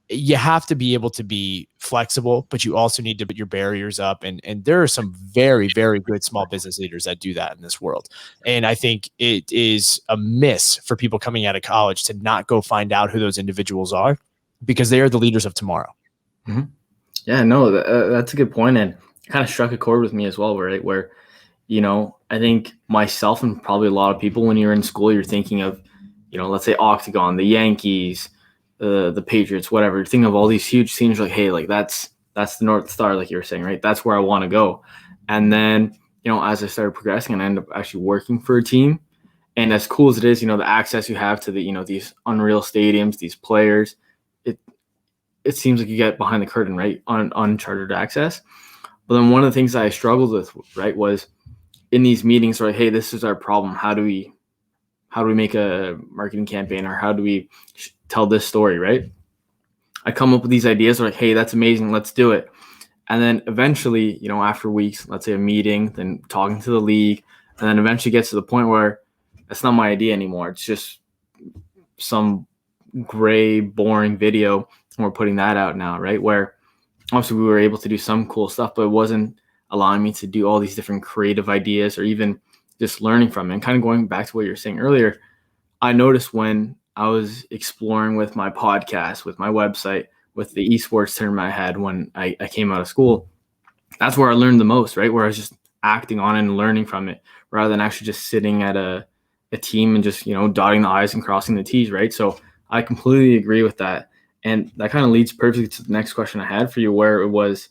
You have to be able to be flexible, but you also need to put your barriers up. And there are some very, very good small business leaders that do that in this world. And I think it is a miss for people coming out of college to not go find out who those individuals are, because they are the leaders of tomorrow. Mm-hmm. Yeah, no, that's a good point. And kind of struck a chord with me as well, right? Where, I think myself and probably a lot of people, when you're in school, you're thinking of, let's say Octagon, the Yankees, the Patriots, whatever. You're thinking of all these huge teams, like, hey, like that's the North Star, like you were saying, right? That's where I want to go. And then, as I started progressing and I ended up actually working for a team, and as cool as it is, the access you have to the, these unreal stadiums, these players, it seems like you get behind the curtain, right? On uncharted access. But then one of the things that I struggled with, right, was in these meetings, right? Hey, this is our problem. How do we make a marketing campaign, or how do we tell this story, right? I come up with these ideas like, hey, that's amazing, let's do it. And then eventually, after weeks, let's say a meeting, then talking to the league, and then eventually gets to the point where that's not my idea anymore. It's just some gray, boring video, and we're putting that out now, right? Where obviously we were able to do some cool stuff, but it wasn't allowing me to do all these different creative ideas or even just learning from it. And kind of going back to what you were saying earlier, I noticed when I was exploring with my podcast, with my website, with the esports tournament I had when I came out of school, that's where I learned the most, right? Where I was just acting on it and learning from it rather than actually just sitting at a team and just, dotting the I's and crossing the T's, right? So I completely agree with that. And that kind of leads perfectly to the next question I had for you, where it was,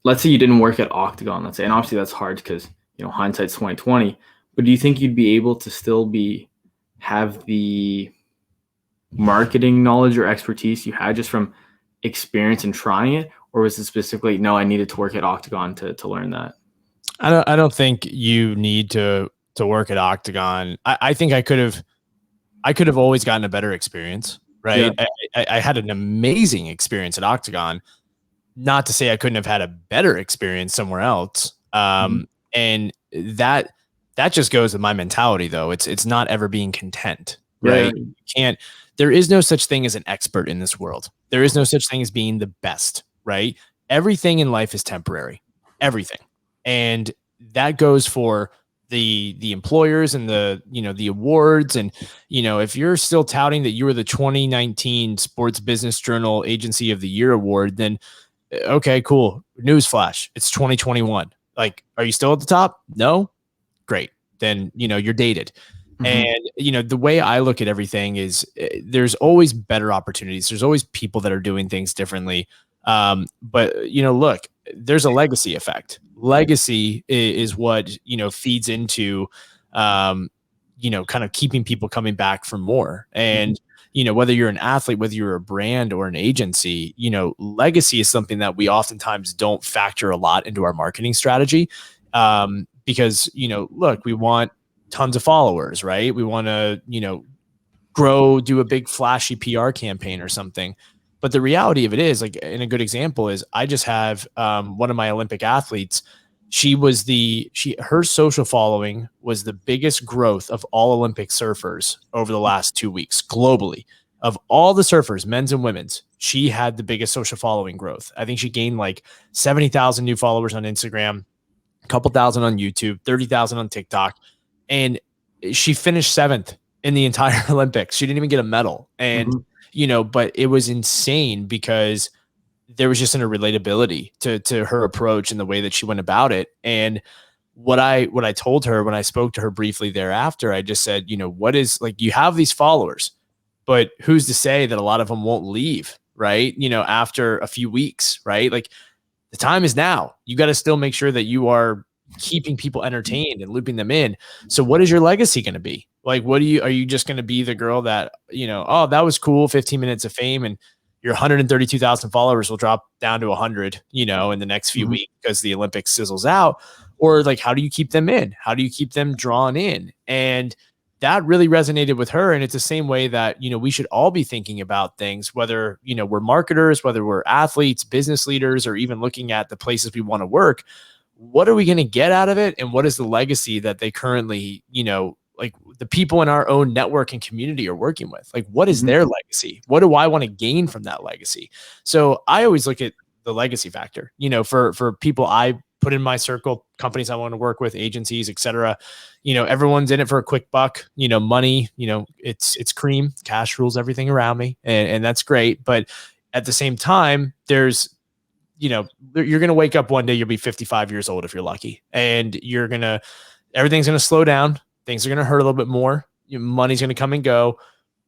let's say you didn't work at Octagon, let's say, and obviously that's hard because, hindsight's 2020, but do you think you'd be able to still have the marketing knowledge or expertise you had just from experience and trying it? Or was it specifically, no, I needed to work at Octagon to learn that? I don't think you need to work at Octagon. I think I could have always gotten a better experience, right? Yeah. I had an amazing experience at Octagon. Not to say I couldn't have had a better experience somewhere else. And that just goes with my mentality, though. It's not ever being content, right? Yeah. There is no such thing as an expert in this world. There is no such thing as being the best, right? Everything in life is temporary, everything. And that goes for the employers and the awards. And, if you're still touting that you were the 2019 Sports Business Journal Agency of the Year award, then okay, cool. Newsflash. It's 2021. Like, are you still at the top? No? Great. Then, you're dated. Mm-hmm. And, the way I look at everything is there's always better opportunities. There's always people that are doing things differently. But, look, there's a legacy effect. Legacy is what, feeds into, kind of keeping people coming back for more. And, whether you're an athlete, whether you're a brand or an agency, legacy is something that we oftentimes don't factor a lot into our marketing strategy. Because, look, we want tons of followers, right? We want to, grow, do a big flashy PR campaign or something. But the reality of it is, like, and a good example is, I just have one of my Olympic athletes. Her social following was the biggest growth of all Olympic surfers over the last 2 weeks globally. Of all the surfers, men's and women's, she had the biggest social following growth. I think she gained like 70,000 new followers on Instagram, a couple thousand on YouTube, 30,000 on TikTok. And she finished 7th in the entire Olympics. She didn't even get a medal. And, but it was insane because there was just a relatability to her approach and the way that she went about it. And what I told her when I spoke to her briefly thereafter, I just said, what is, like, you have these followers, but who's to say that a lot of them won't leave, right? After a few weeks, right? Like, the time is now. You got to still make sure that you are keeping people entertained and looping them in. So what is your legacy going to be? Like, are you just going to be the girl that, oh, that was cool, 15 minutes of fame, and your 132,000 followers will drop down to 100, in the next few weeks because the Olympics sizzles out? Or, like, how do you keep them in? How do you keep them drawn in? And that really resonated with her. And it's the same way that, we should all be thinking about things, whether, we're marketers, whether we're athletes, business leaders, or even looking at the places we want to work. What are we going to get out of it? And what is the legacy that they currently, like, the people in our own network and community are working with? Like, what is their legacy? What do I want to gain from that legacy? So I always look at the legacy factor, for people I put in my circle, companies I want to work with, agencies, et cetera. Everyone's in it for a quick buck, money, it's cream, cash rules everything around me. And that's great. But at the same time, there's, you're going to wake up one day, you'll be 55 years old if you're lucky, and everything's going to slow down. Things are going to hurt a little bit more. Your money's going to come and go.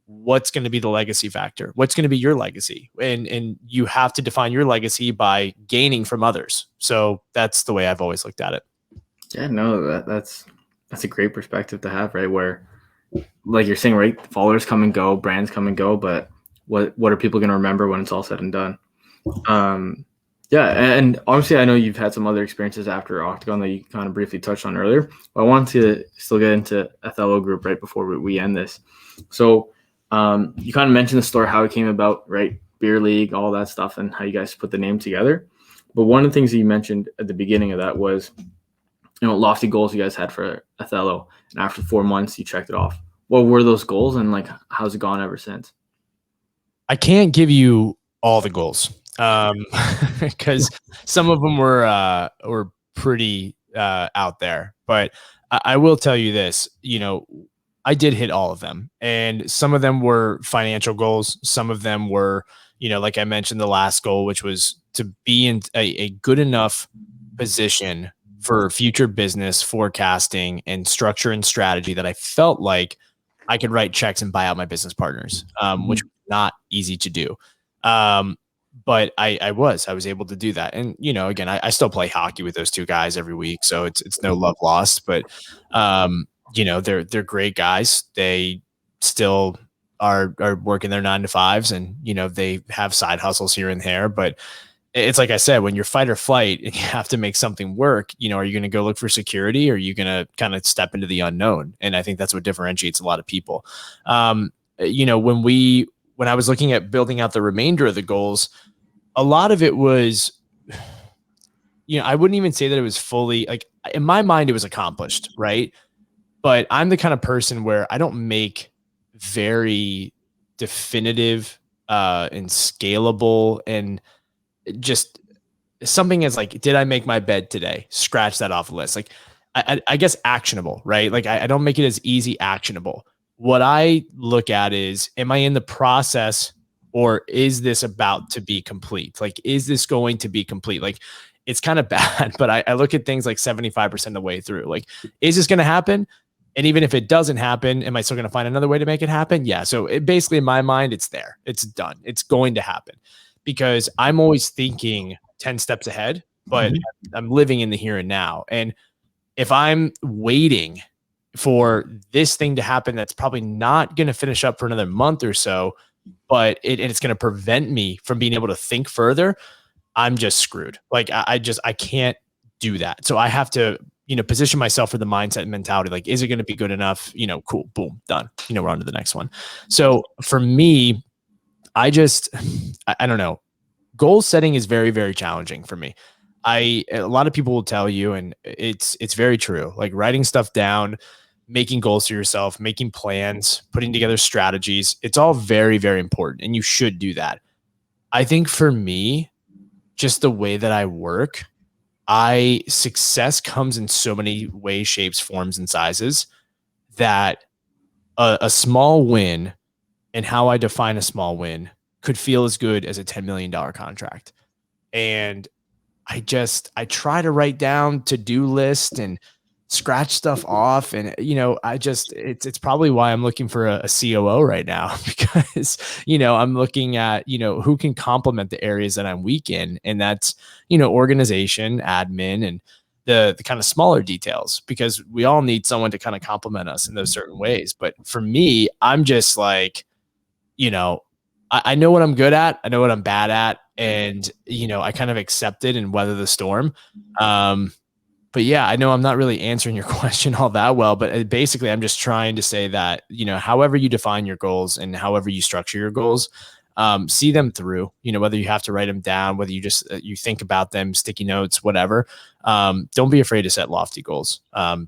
What's going to be the legacy factor? What's going to be your legacy? And you have to define your legacy by gaining from others. So that's the way I've always looked at it. Yeah, no, that's a great perspective to have, right? Where, like you're saying, right, followers come and go, brands come and go, but what are people going to remember when it's all said and done? Yeah, and obviously I know you've had some other experiences after Octagon that you kind of briefly touched on earlier, but I wanted to still get into Athelo Group right before we end this. So you kind of mentioned the story, how it came about, right? Beer league, all that stuff, and how you guys put the name together. But one of the things that you mentioned at the beginning of that was, lofty goals you guys had for Athelo, and after 4 months you checked it off. What were those goals, and like how's it gone ever since? I can't give you all the goals. Because some of them were pretty out there, but I will tell you this, I did hit all of them, and some of them were financial goals. Some of them were, like I mentioned, the last goal, which was to be in a good enough position for future business forecasting and structure and strategy that I felt like I could write checks and buy out my business partners, which was not easy to do. But I was able to do that. And, again, I still play hockey with those two guys every week. So it's no love lost, but, they're great guys. They still are working their 9 to 5s, and, they have side hustles here and there, but it's like I said, when you're fight or flight and you have to make something work, are you going to go look for security, or are you going to kind of step into the unknown? And I think that's what differentiates a lot of people. When I was looking at building out the remainder of the goals, a lot of it was, I wouldn't even say that it was fully, like, in my mind, it was accomplished, right? But I'm the kind of person where I don't make very definitive and scalable, and just something as like, did I make my bed today? Scratch that off the list. Like, I guess actionable, right? Like, I don't make it as easy actionable. What I look at is, am I in the process, or is this about to be complete? Like, is this going to be complete? Like, it's kind of bad, but I look at things like 75% of the way through. Like, is this going to happen? And even if it doesn't happen, am I still going to find another way to make it happen? Yeah. So basically, in my mind, it's there. It's done. It's going to happen, because I'm always thinking 10 steps ahead, but I'm living in the here and now. And if I'm waiting for this thing to happen that's probably not going to finish up for another month or so, but it's going to prevent me from being able to think further, I'm just screwed. Like I can't do that. So I have to, position myself for the mindset and mentality. Like, is it going to be good enough? Cool, boom, done. We're on to the next one. So for me, I don't know. Goal setting is very, very challenging for me. A lot of people will tell you, and it's very true. Like writing stuff down, making goals for yourself, making plans, putting together strategies. It's all very, very important, and you should do that. I think for me, just the way that I work, success comes in so many ways, shapes, forms, and sizes that a small win and how I define a small win could feel as good as a $10 million contract. And I try to write down to-do list and scratch stuff off. And, it's probably why I'm looking for a COO right now, because, I'm looking at, who can complement the areas that I'm weak in. And that's, organization, admin, and the kind of smaller details, because we all need someone to kind of complement us in those certain ways. But for me, I'm just like, I know what I'm good at. I know what I'm bad at. And, I kind of accept it and weather the storm. But yeah, I know I'm not really answering your question all that well, but basically I'm just trying to say that, however you define your goals and however you structure your goals, see them through, whether you have to write them down, whether you just, you think about them, sticky notes, whatever. Don't be afraid to set lofty goals.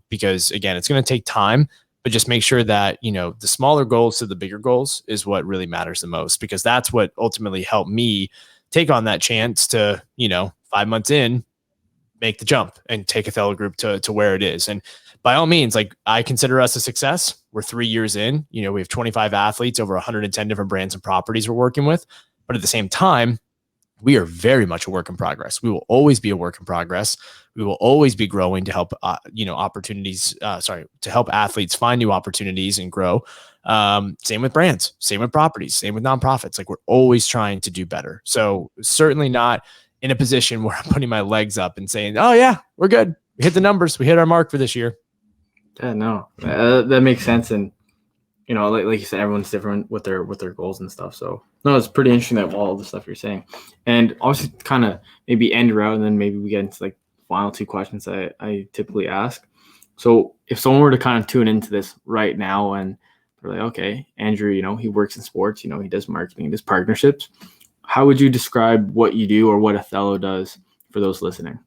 Because again, it's going to take time, but just make sure that, the smaller goals to the bigger goals is what really matters the most, because that's what ultimately helped me take on that chance to, 5 months in, make the jump and take Athelo Group to where it is. And by all means, like, I consider us a success. We're 3 years in, we have 25 athletes, over 110 different brands and properties we're working with. But at the same time, we are very much a work in progress. We will always be a work in progress. We will always be growing to help, to help athletes find new opportunities and grow. Same with brands, same with properties, same with nonprofits. Like, we're always trying to do better. So certainly not in a position where I'm putting my legs up and saying, oh yeah, we're good. We hit the numbers. We hit our mark for this year. Yeah, no, that makes sense. And, like you said, everyone's different with their goals and stuff. So no, it's pretty interesting that all the stuff you're saying. And obviously kind of maybe end route, and then maybe we get into like final two questions I typically ask. So if someone were to kind of tune into this right now and they're like, okay, Andrew, he works in sports, he does marketing, he does partnerships. How would you describe what you do or what Athelo does for those listening?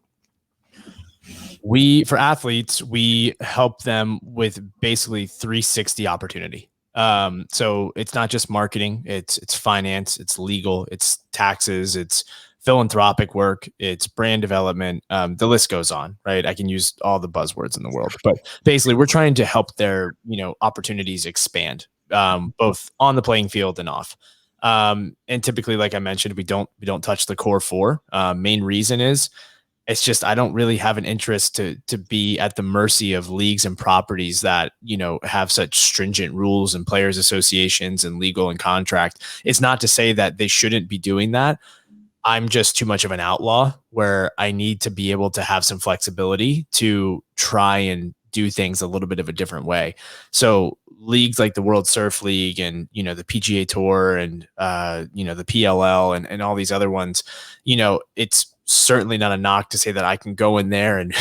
For athletes, we help them with basically 360 opportunity. So it's not just marketing, it's finance, it's legal, it's taxes, it's philanthropic work, it's brand development. The list goes on, right? I can use all the buzzwords in the world, but basically we're trying to help their, opportunities expand, both on the playing field and off. And typically, like I mentioned, we don't touch the core four. Main reason is it's just, I don't really have an interest to be at the mercy of leagues and properties that, have such stringent rules and players associations and legal and contract. It's not to say that they shouldn't be doing that. I'm just too much of an outlaw where I need to be able to have some flexibility to try and do things a little bit of a different way. So leagues like the World Surf League and, the PGA Tour and, the PLL and all these other ones, it's certainly not a knock to say that I can go in there and,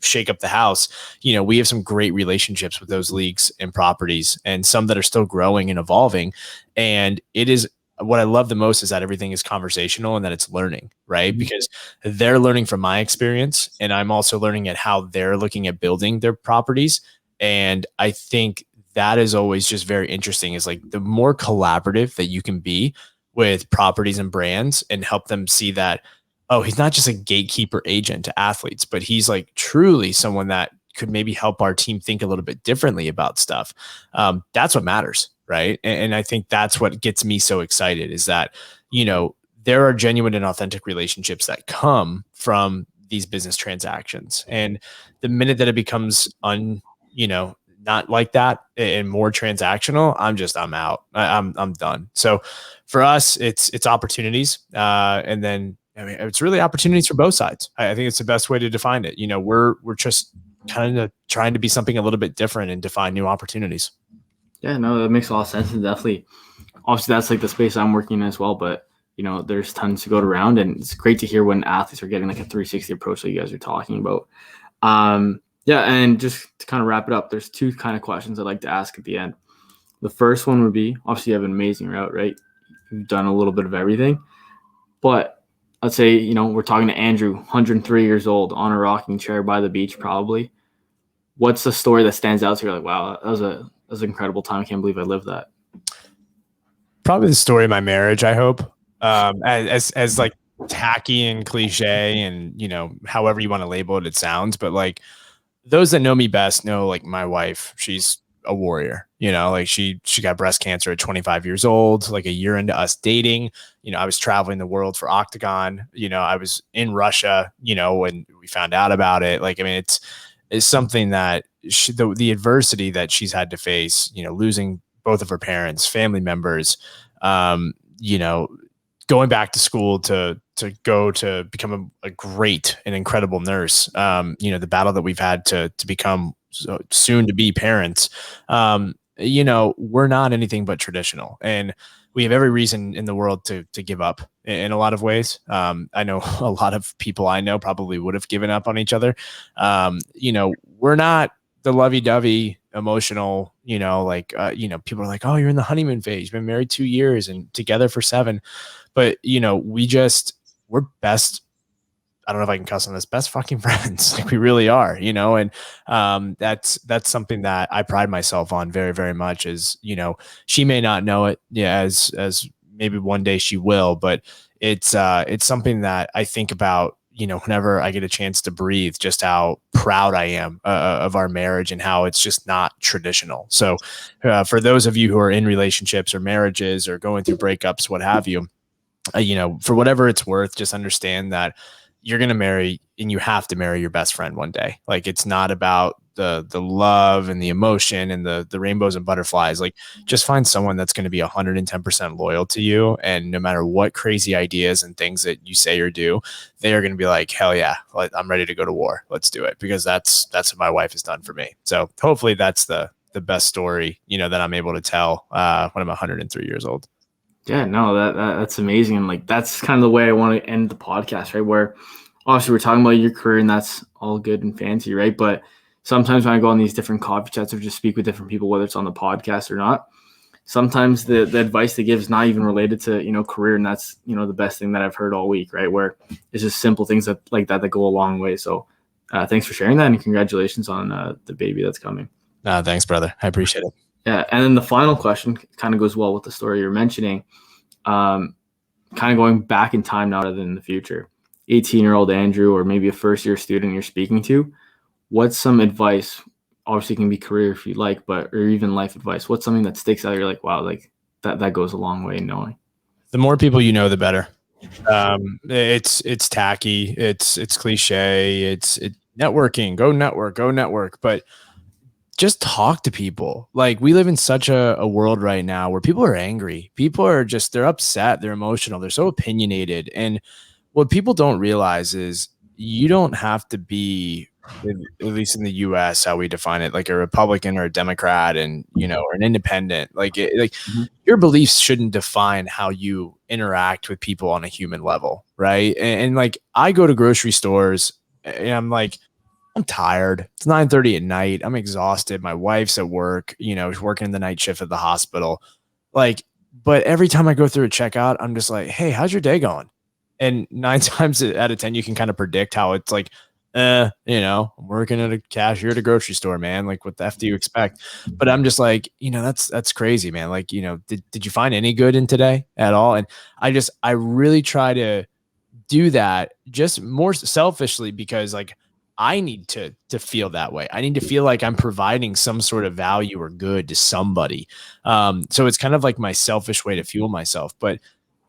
shake up the house. We have some great relationships with those leagues and properties, and some that are still growing and evolving. And it is, what I love the most is that everything is conversational and that it's learning, right? Mm-hmm. Because they're learning from my experience, and I'm also learning at how they're looking at building their properties. And I think that is always just very interesting, is like the more collaborative that you can be with properties and brands and help them see that, oh, he's not just a gatekeeper agent to athletes, but he's like truly someone that could maybe help our team think a little bit differently about stuff. That's what matters, right? And I think that's what gets me so excited, is that, there are genuine and authentic relationships that come from these business transactions. And the minute that it becomes not like that and more transactional, I'm out. I'm done. So for us, it's opportunities. And then, I mean, it's really opportunities for both sides. I think it's the best way to define it. We're just kind of trying to be something a little bit different and define new opportunities. Yeah, no, that makes a lot of sense. And definitely, obviously, that's like the space I'm working in as well. But, there's tons to go around. And it's great to hear when athletes are getting like a 360 approach that you guys are talking about. Yeah, and just to kind of wrap it up, there's two kind of questions I'd like to ask at the end. The first one would be, obviously, you have an amazing route, right? You've done a little bit of everything. But let's say, we're talking to Andrew, 103 years old, on a rocking chair by the beach, probably. What's the story that stands out to you? You're like, wow, that was an incredible time. I can't believe I lived that. Probably the story of my marriage, I hope. As like tacky and cliche and, however you want to label it, it sounds, but like those that know me best know like my wife, she's a warrior, like she got breast cancer at 25 years old, like a year into us dating. I was traveling the world for Octagon. I was in Russia, when we found out about it. Like, I mean, it's something that the adversity that she's had to face, losing both of her parents, family members, going back to school to go to become a great and incredible nurse. The battle that we've had to become soon to be parents. We're not anything but traditional, and we have every reason in the world to give up in a lot of ways. I know a lot of people I know probably would have given up on each other. We're not the lovey-dovey emotional, people are like, oh, you're in the honeymoon phase. You've been married 2 years and together for 7. But, we're best. I don't know if I can cuss on this, best fucking friends. Like we really are, and that's something that I pride myself on very, very much is, she may not know it, as maybe one day she will, but it's something that I think about, whenever I get a chance to breathe, just how proud I am of our marriage and how it's just not traditional. So for those of you who are in relationships or marriages or going through breakups, what have you, for whatever it's worth, just understand that you're going to marry and you have to marry your best friend one day. Like it's not about the love and the emotion and the rainbows and butterflies. Like just find someone that's going to be 110% loyal to you. And no matter what crazy ideas and things that you say or do, they are going to be like, hell yeah, I'm ready to go to war. Let's do it. Because that's what my wife has done for me. So hopefully that's the best story, that I'm able to tell when I'm 103 years old. Yeah, no, that's amazing. And like, that's kind of the way I want to end the podcast, right? Where obviously we're talking about your career and that's all good and fancy, right? But sometimes when I go on these different coffee chats or just speak with different people, whether it's on the podcast or not, sometimes the advice they give is not even related to, career. And that's, the best thing that I've heard all week, right? Where it's just simple things that go a long way. So thanks for sharing that and congratulations on the baby that's coming. Thanks, brother. I appreciate it. Yeah. And then the final question kind of goes well with the story you're mentioning. Kind of going back in time now rather than in the future. 18-year-old Andrew, or maybe a first-year student you're speaking to, what's some advice? Obviously, it can be career if you like, or even life advice. What's something that sticks out? You're like, wow, like that goes a long way in knowing. The more people you know, the better. It's tacky. It's cliche. It's networking. Go network. But just talk to people. Like we live in such a world right now where people are angry. People are they're upset. They're emotional. They're so opinionated. And what people don't realize is you don't have to be, at least in the US, how we define it, like a Republican or a Democrat and, or an independent, your beliefs shouldn't define how you interact with people on a human level. Right. And like, I go to grocery stores and I'm like, I'm tired. It's 9:30 at night. I'm exhausted. My wife's at work, she's working the night shift at the hospital. Like, but every time I go through a checkout, I'm just like, hey, how's your day going? And 9 times out of 10, you can kind of predict how it's like, I'm working at a cashier at a grocery store, man. Like, what the F do you expect? But I'm just like, that's crazy, man. Like, did you find any good in today at all? And I really try to do that just more selfishly because like, I need to feel that way. I need to feel like I'm providing some sort of value or good to somebody. So it's kind of like my selfish way to fuel myself, but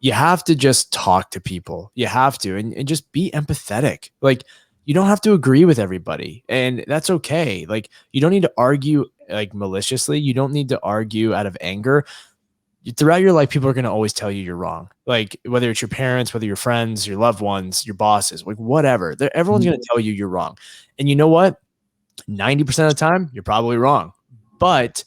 you have to just talk to people. You have to, and just be empathetic. Like you don't have to agree with everybody and that's okay. Like you don't need to argue like maliciously. You don't need to argue out of anger. Throughout your life, people are going to always tell you you're wrong. Like whether it's your parents, whether your friends, your loved ones, your bosses, like whatever, everyone's going to tell you you're wrong. And you know what? 90% of the time, you're probably wrong. But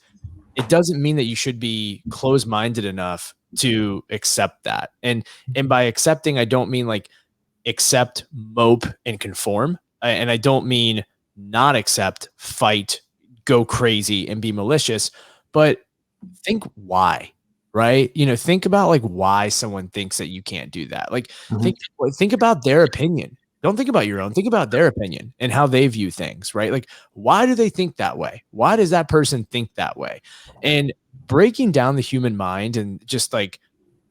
it doesn't mean that you should be closed-minded enough to accept that. And by accepting, I don't mean like accept, mope, and conform. And I don't mean not accept, fight, go crazy, and be malicious, but think why, right? Think about like why someone thinks that you can't do that. Like think about their opinion. Don't think about your own. Think about their opinion and how they view things, right? Like, why do they think that way? Why does that person think that way? And breaking down the human mind and just like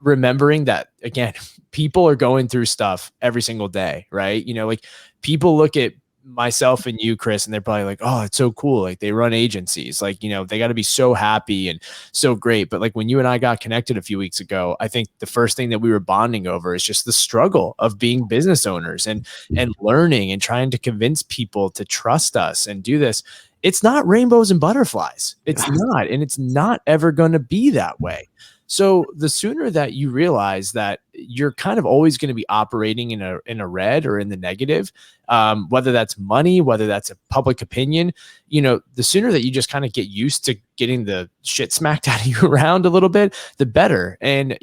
remembering that, again, people are going through stuff every single day, right? Like people look at myself and you, Chris, and they're probably like, oh, it's so cool. Like they run agencies, like, they got to be so happy and so great. But like when you and I got connected a few weeks ago, I think the first thing that we were bonding over is just the struggle of being business owners and learning and trying to convince people to trust us and do this. It's not rainbows and butterflies. It's not, and it's not ever going to be that way. So the sooner that you realize that you're kind of always going to be operating in a red or in the negative, whether that's money, whether that's a public opinion, the sooner that you just kind of get used to getting the shit smacked out of you around a little bit, the better. And,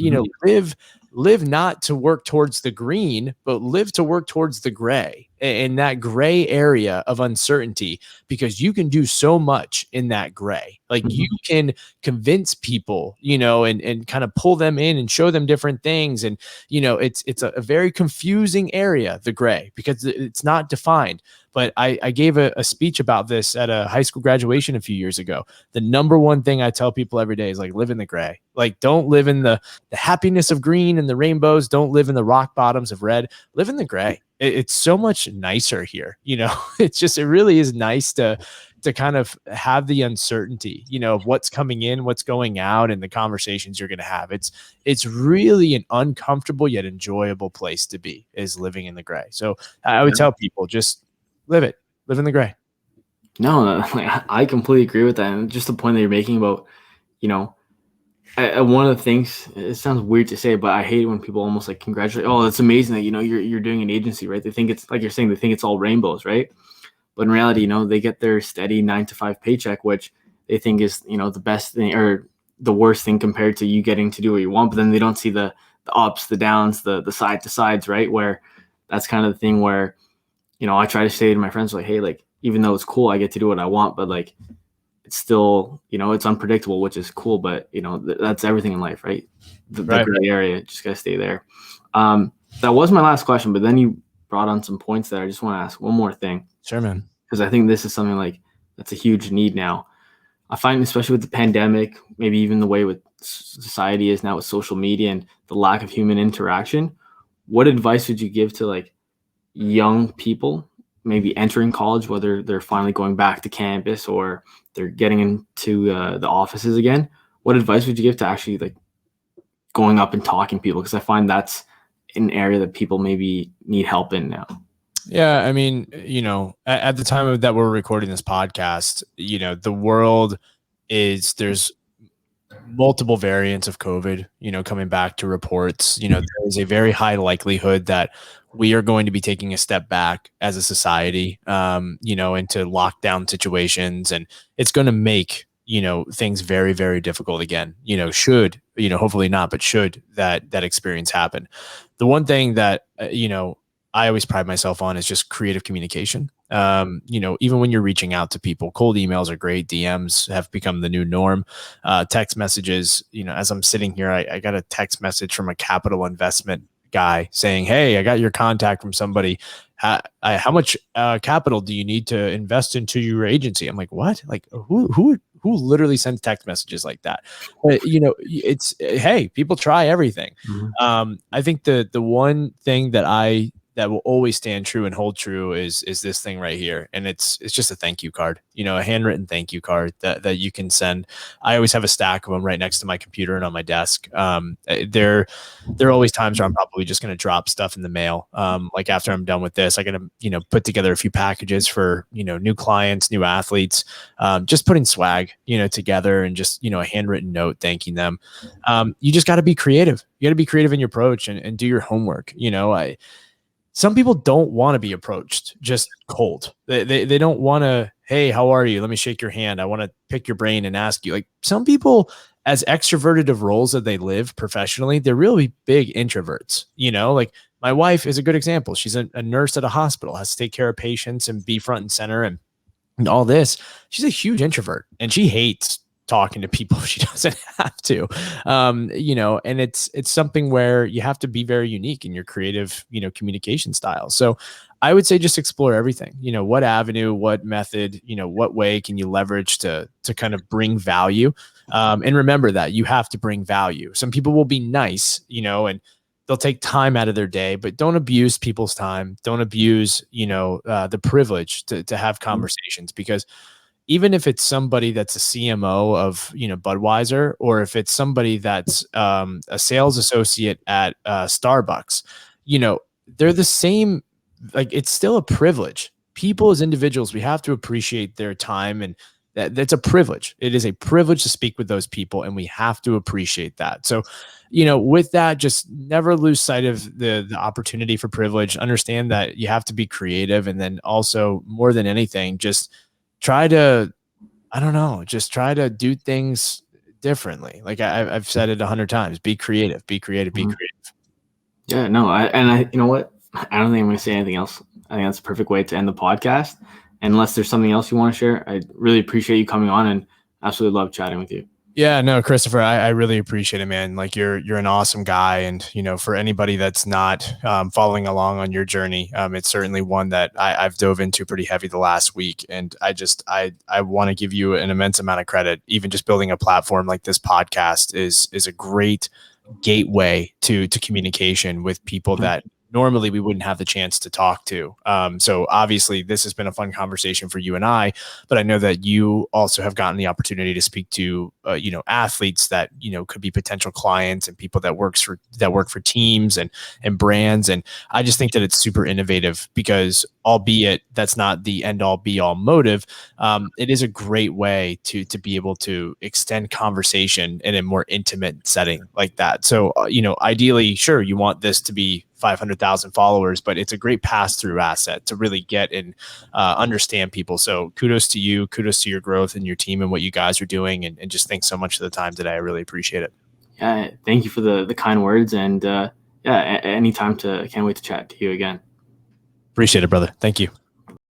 live not to work towards the green, but live to work towards the gray, in that gray area of uncertainty, because you can do so much in that gray. Like you can convince people, and kind of pull them in and show them different things. And, it's a very confusing area, the gray, because it's not defined. But I gave a speech about this at a high school graduation a few years ago. The number one thing I tell people every day is like, live in the gray. Like, don't live in the happiness of green and the rainbows. Don't live in the rock bottoms of red. Live in the gray. It's so much nicer here. It really is nice to kind of have the uncertainty, of what's coming in, what's going out, and the conversations you're going to have. It's really an uncomfortable yet enjoyable place to be, is living in the gray. So I would tell people, just live in the gray. No, I completely agree with that. And just the point that you're making about, one of the things, it sounds weird to say, but I hate when people almost like congratulate. Oh, that's amazing that, you're doing an agency, right? They think it's like you're saying, they think it's all rainbows, right? But in reality, they get their steady 9-to-5 paycheck, which they think is, the best thing or the worst thing compared to you getting to do what you want. But then they don't see the ups, the downs, the side to sides, right? Where that's kind of the thing where, I try to say to my friends, like, hey, like, even though it's cool, I get to do what I want, but like, it's still, it's unpredictable, which is cool, but that's everything in life, right? The gray area, just gotta stay there. That was my last question, but then you brought on some points that I just want to ask one more thing. Sure, man. Because I think this is something like that's a huge need now. I find, especially with the pandemic, maybe even the way with society is now with social media and the lack of human interaction, what advice would you give to like young people maybe entering college, whether they're finally going back to campus or they're getting into the offices again? What advice would you give to actually like going up and talking to people? Because I find that's an area that people maybe need help in now. Yeah, I mean, at the time that we're recording this podcast, the world there's multiple variants of COVID, coming back to reports. There is a very high likelihood that we are going to be taking a step back as a society, into lockdown situations, and it's going to make, things very, very difficult again. Should, hopefully not, but should that experience happen. The one thing that, I always pride myself on is just creative communication. Even when you're reaching out to people, cold emails are great. DMs have become the new norm. Text messages, as I'm sitting here, I got a text message from a capital investment guy saying, hey, I got your contact from somebody. How much capital do you need to invest into your agency? I'm like, what? Like who literally sends text messages like that? But, it's, hey, people try everything. Mm-hmm. I think the one thing that will always stand true and hold true is this thing right here. And it's just a thank you card, a handwritten thank you card that you can send. I always have a stack of them right next to my computer and on my desk. There are always times where I'm probably just going to drop stuff in the mail. Like after I'm done with this, I got to, put together a few packages for, new clients, new athletes, just putting swag, together and just, a handwritten note thanking them. You just got to be creative. You got to be creative in your approach and do your homework. some people don't want to be approached just cold. They don't want to, hey, how are you? Let me shake your hand. I want to pick your brain and ask you. Like, some people, as extroverted of roles that they live professionally, they're really big introverts. Like my wife is a good example. She's a nurse at a hospital, has to take care of patients and be front and center and all this. She's a huge introvert and she hates talking to people if she doesn't have to. And it's something where you have to be very unique in your creative, communication style. So I would say just explore everything. What avenue, what method, what way can you leverage to kind of bring value? And remember that you have to bring value. Some people will be nice, and they'll take time out of their day, but don't abuse people's time. Don't abuse, the privilege to have conversations, because even if it's somebody that's a CMO of, Budweiser, or if it's somebody that's a sales associate at Starbucks, they're the same. Like, it's still a privilege. People as individuals, we have to appreciate their time, and that's a privilege. It is a privilege to speak with those people, and we have to appreciate that. So, with that, just never lose sight of the opportunity for privilege. Understand that you have to be creative, and then also, more than anything, just try to, I don't know, just try to do things differently. Like I've said it 100 times, be creative, be creative, be creative. Yeah, no, you know what? I don't think I'm going to say anything else. I think that's a perfect way to end the podcast. And unless there's something else you want to share, I really appreciate you coming on and absolutely love chatting with you. Yeah, no, Christopher, I really appreciate it, man. Like you're an awesome guy. And, for anybody that's not following along on your journey, it's certainly one that I've dove into pretty heavy the last week. And I want to give you an immense amount of credit. Even just building a platform like this podcast is a great gateway to communication with people that normally we wouldn't have the chance to talk to. So obviously this has been a fun conversation for you and I, but I know that you also have gotten the opportunity to speak to, athletes that, could be potential clients, and people that work for teams and brands. And I just think that it's super innovative, because albeit that's not the end all be all motive, it is a great way to be able to extend conversation in a more intimate setting like that. So, ideally, sure, you want this to be 500,000 followers, but it's a great pass-through asset to really get and understand people. So kudos to you, kudos to your growth and your team and what you guys are doing. And just thanks so much for the time today. I really appreciate it. Yeah, thank you for the kind words. And anytime I can't wait to chat to you again. Appreciate it, brother. Thank you.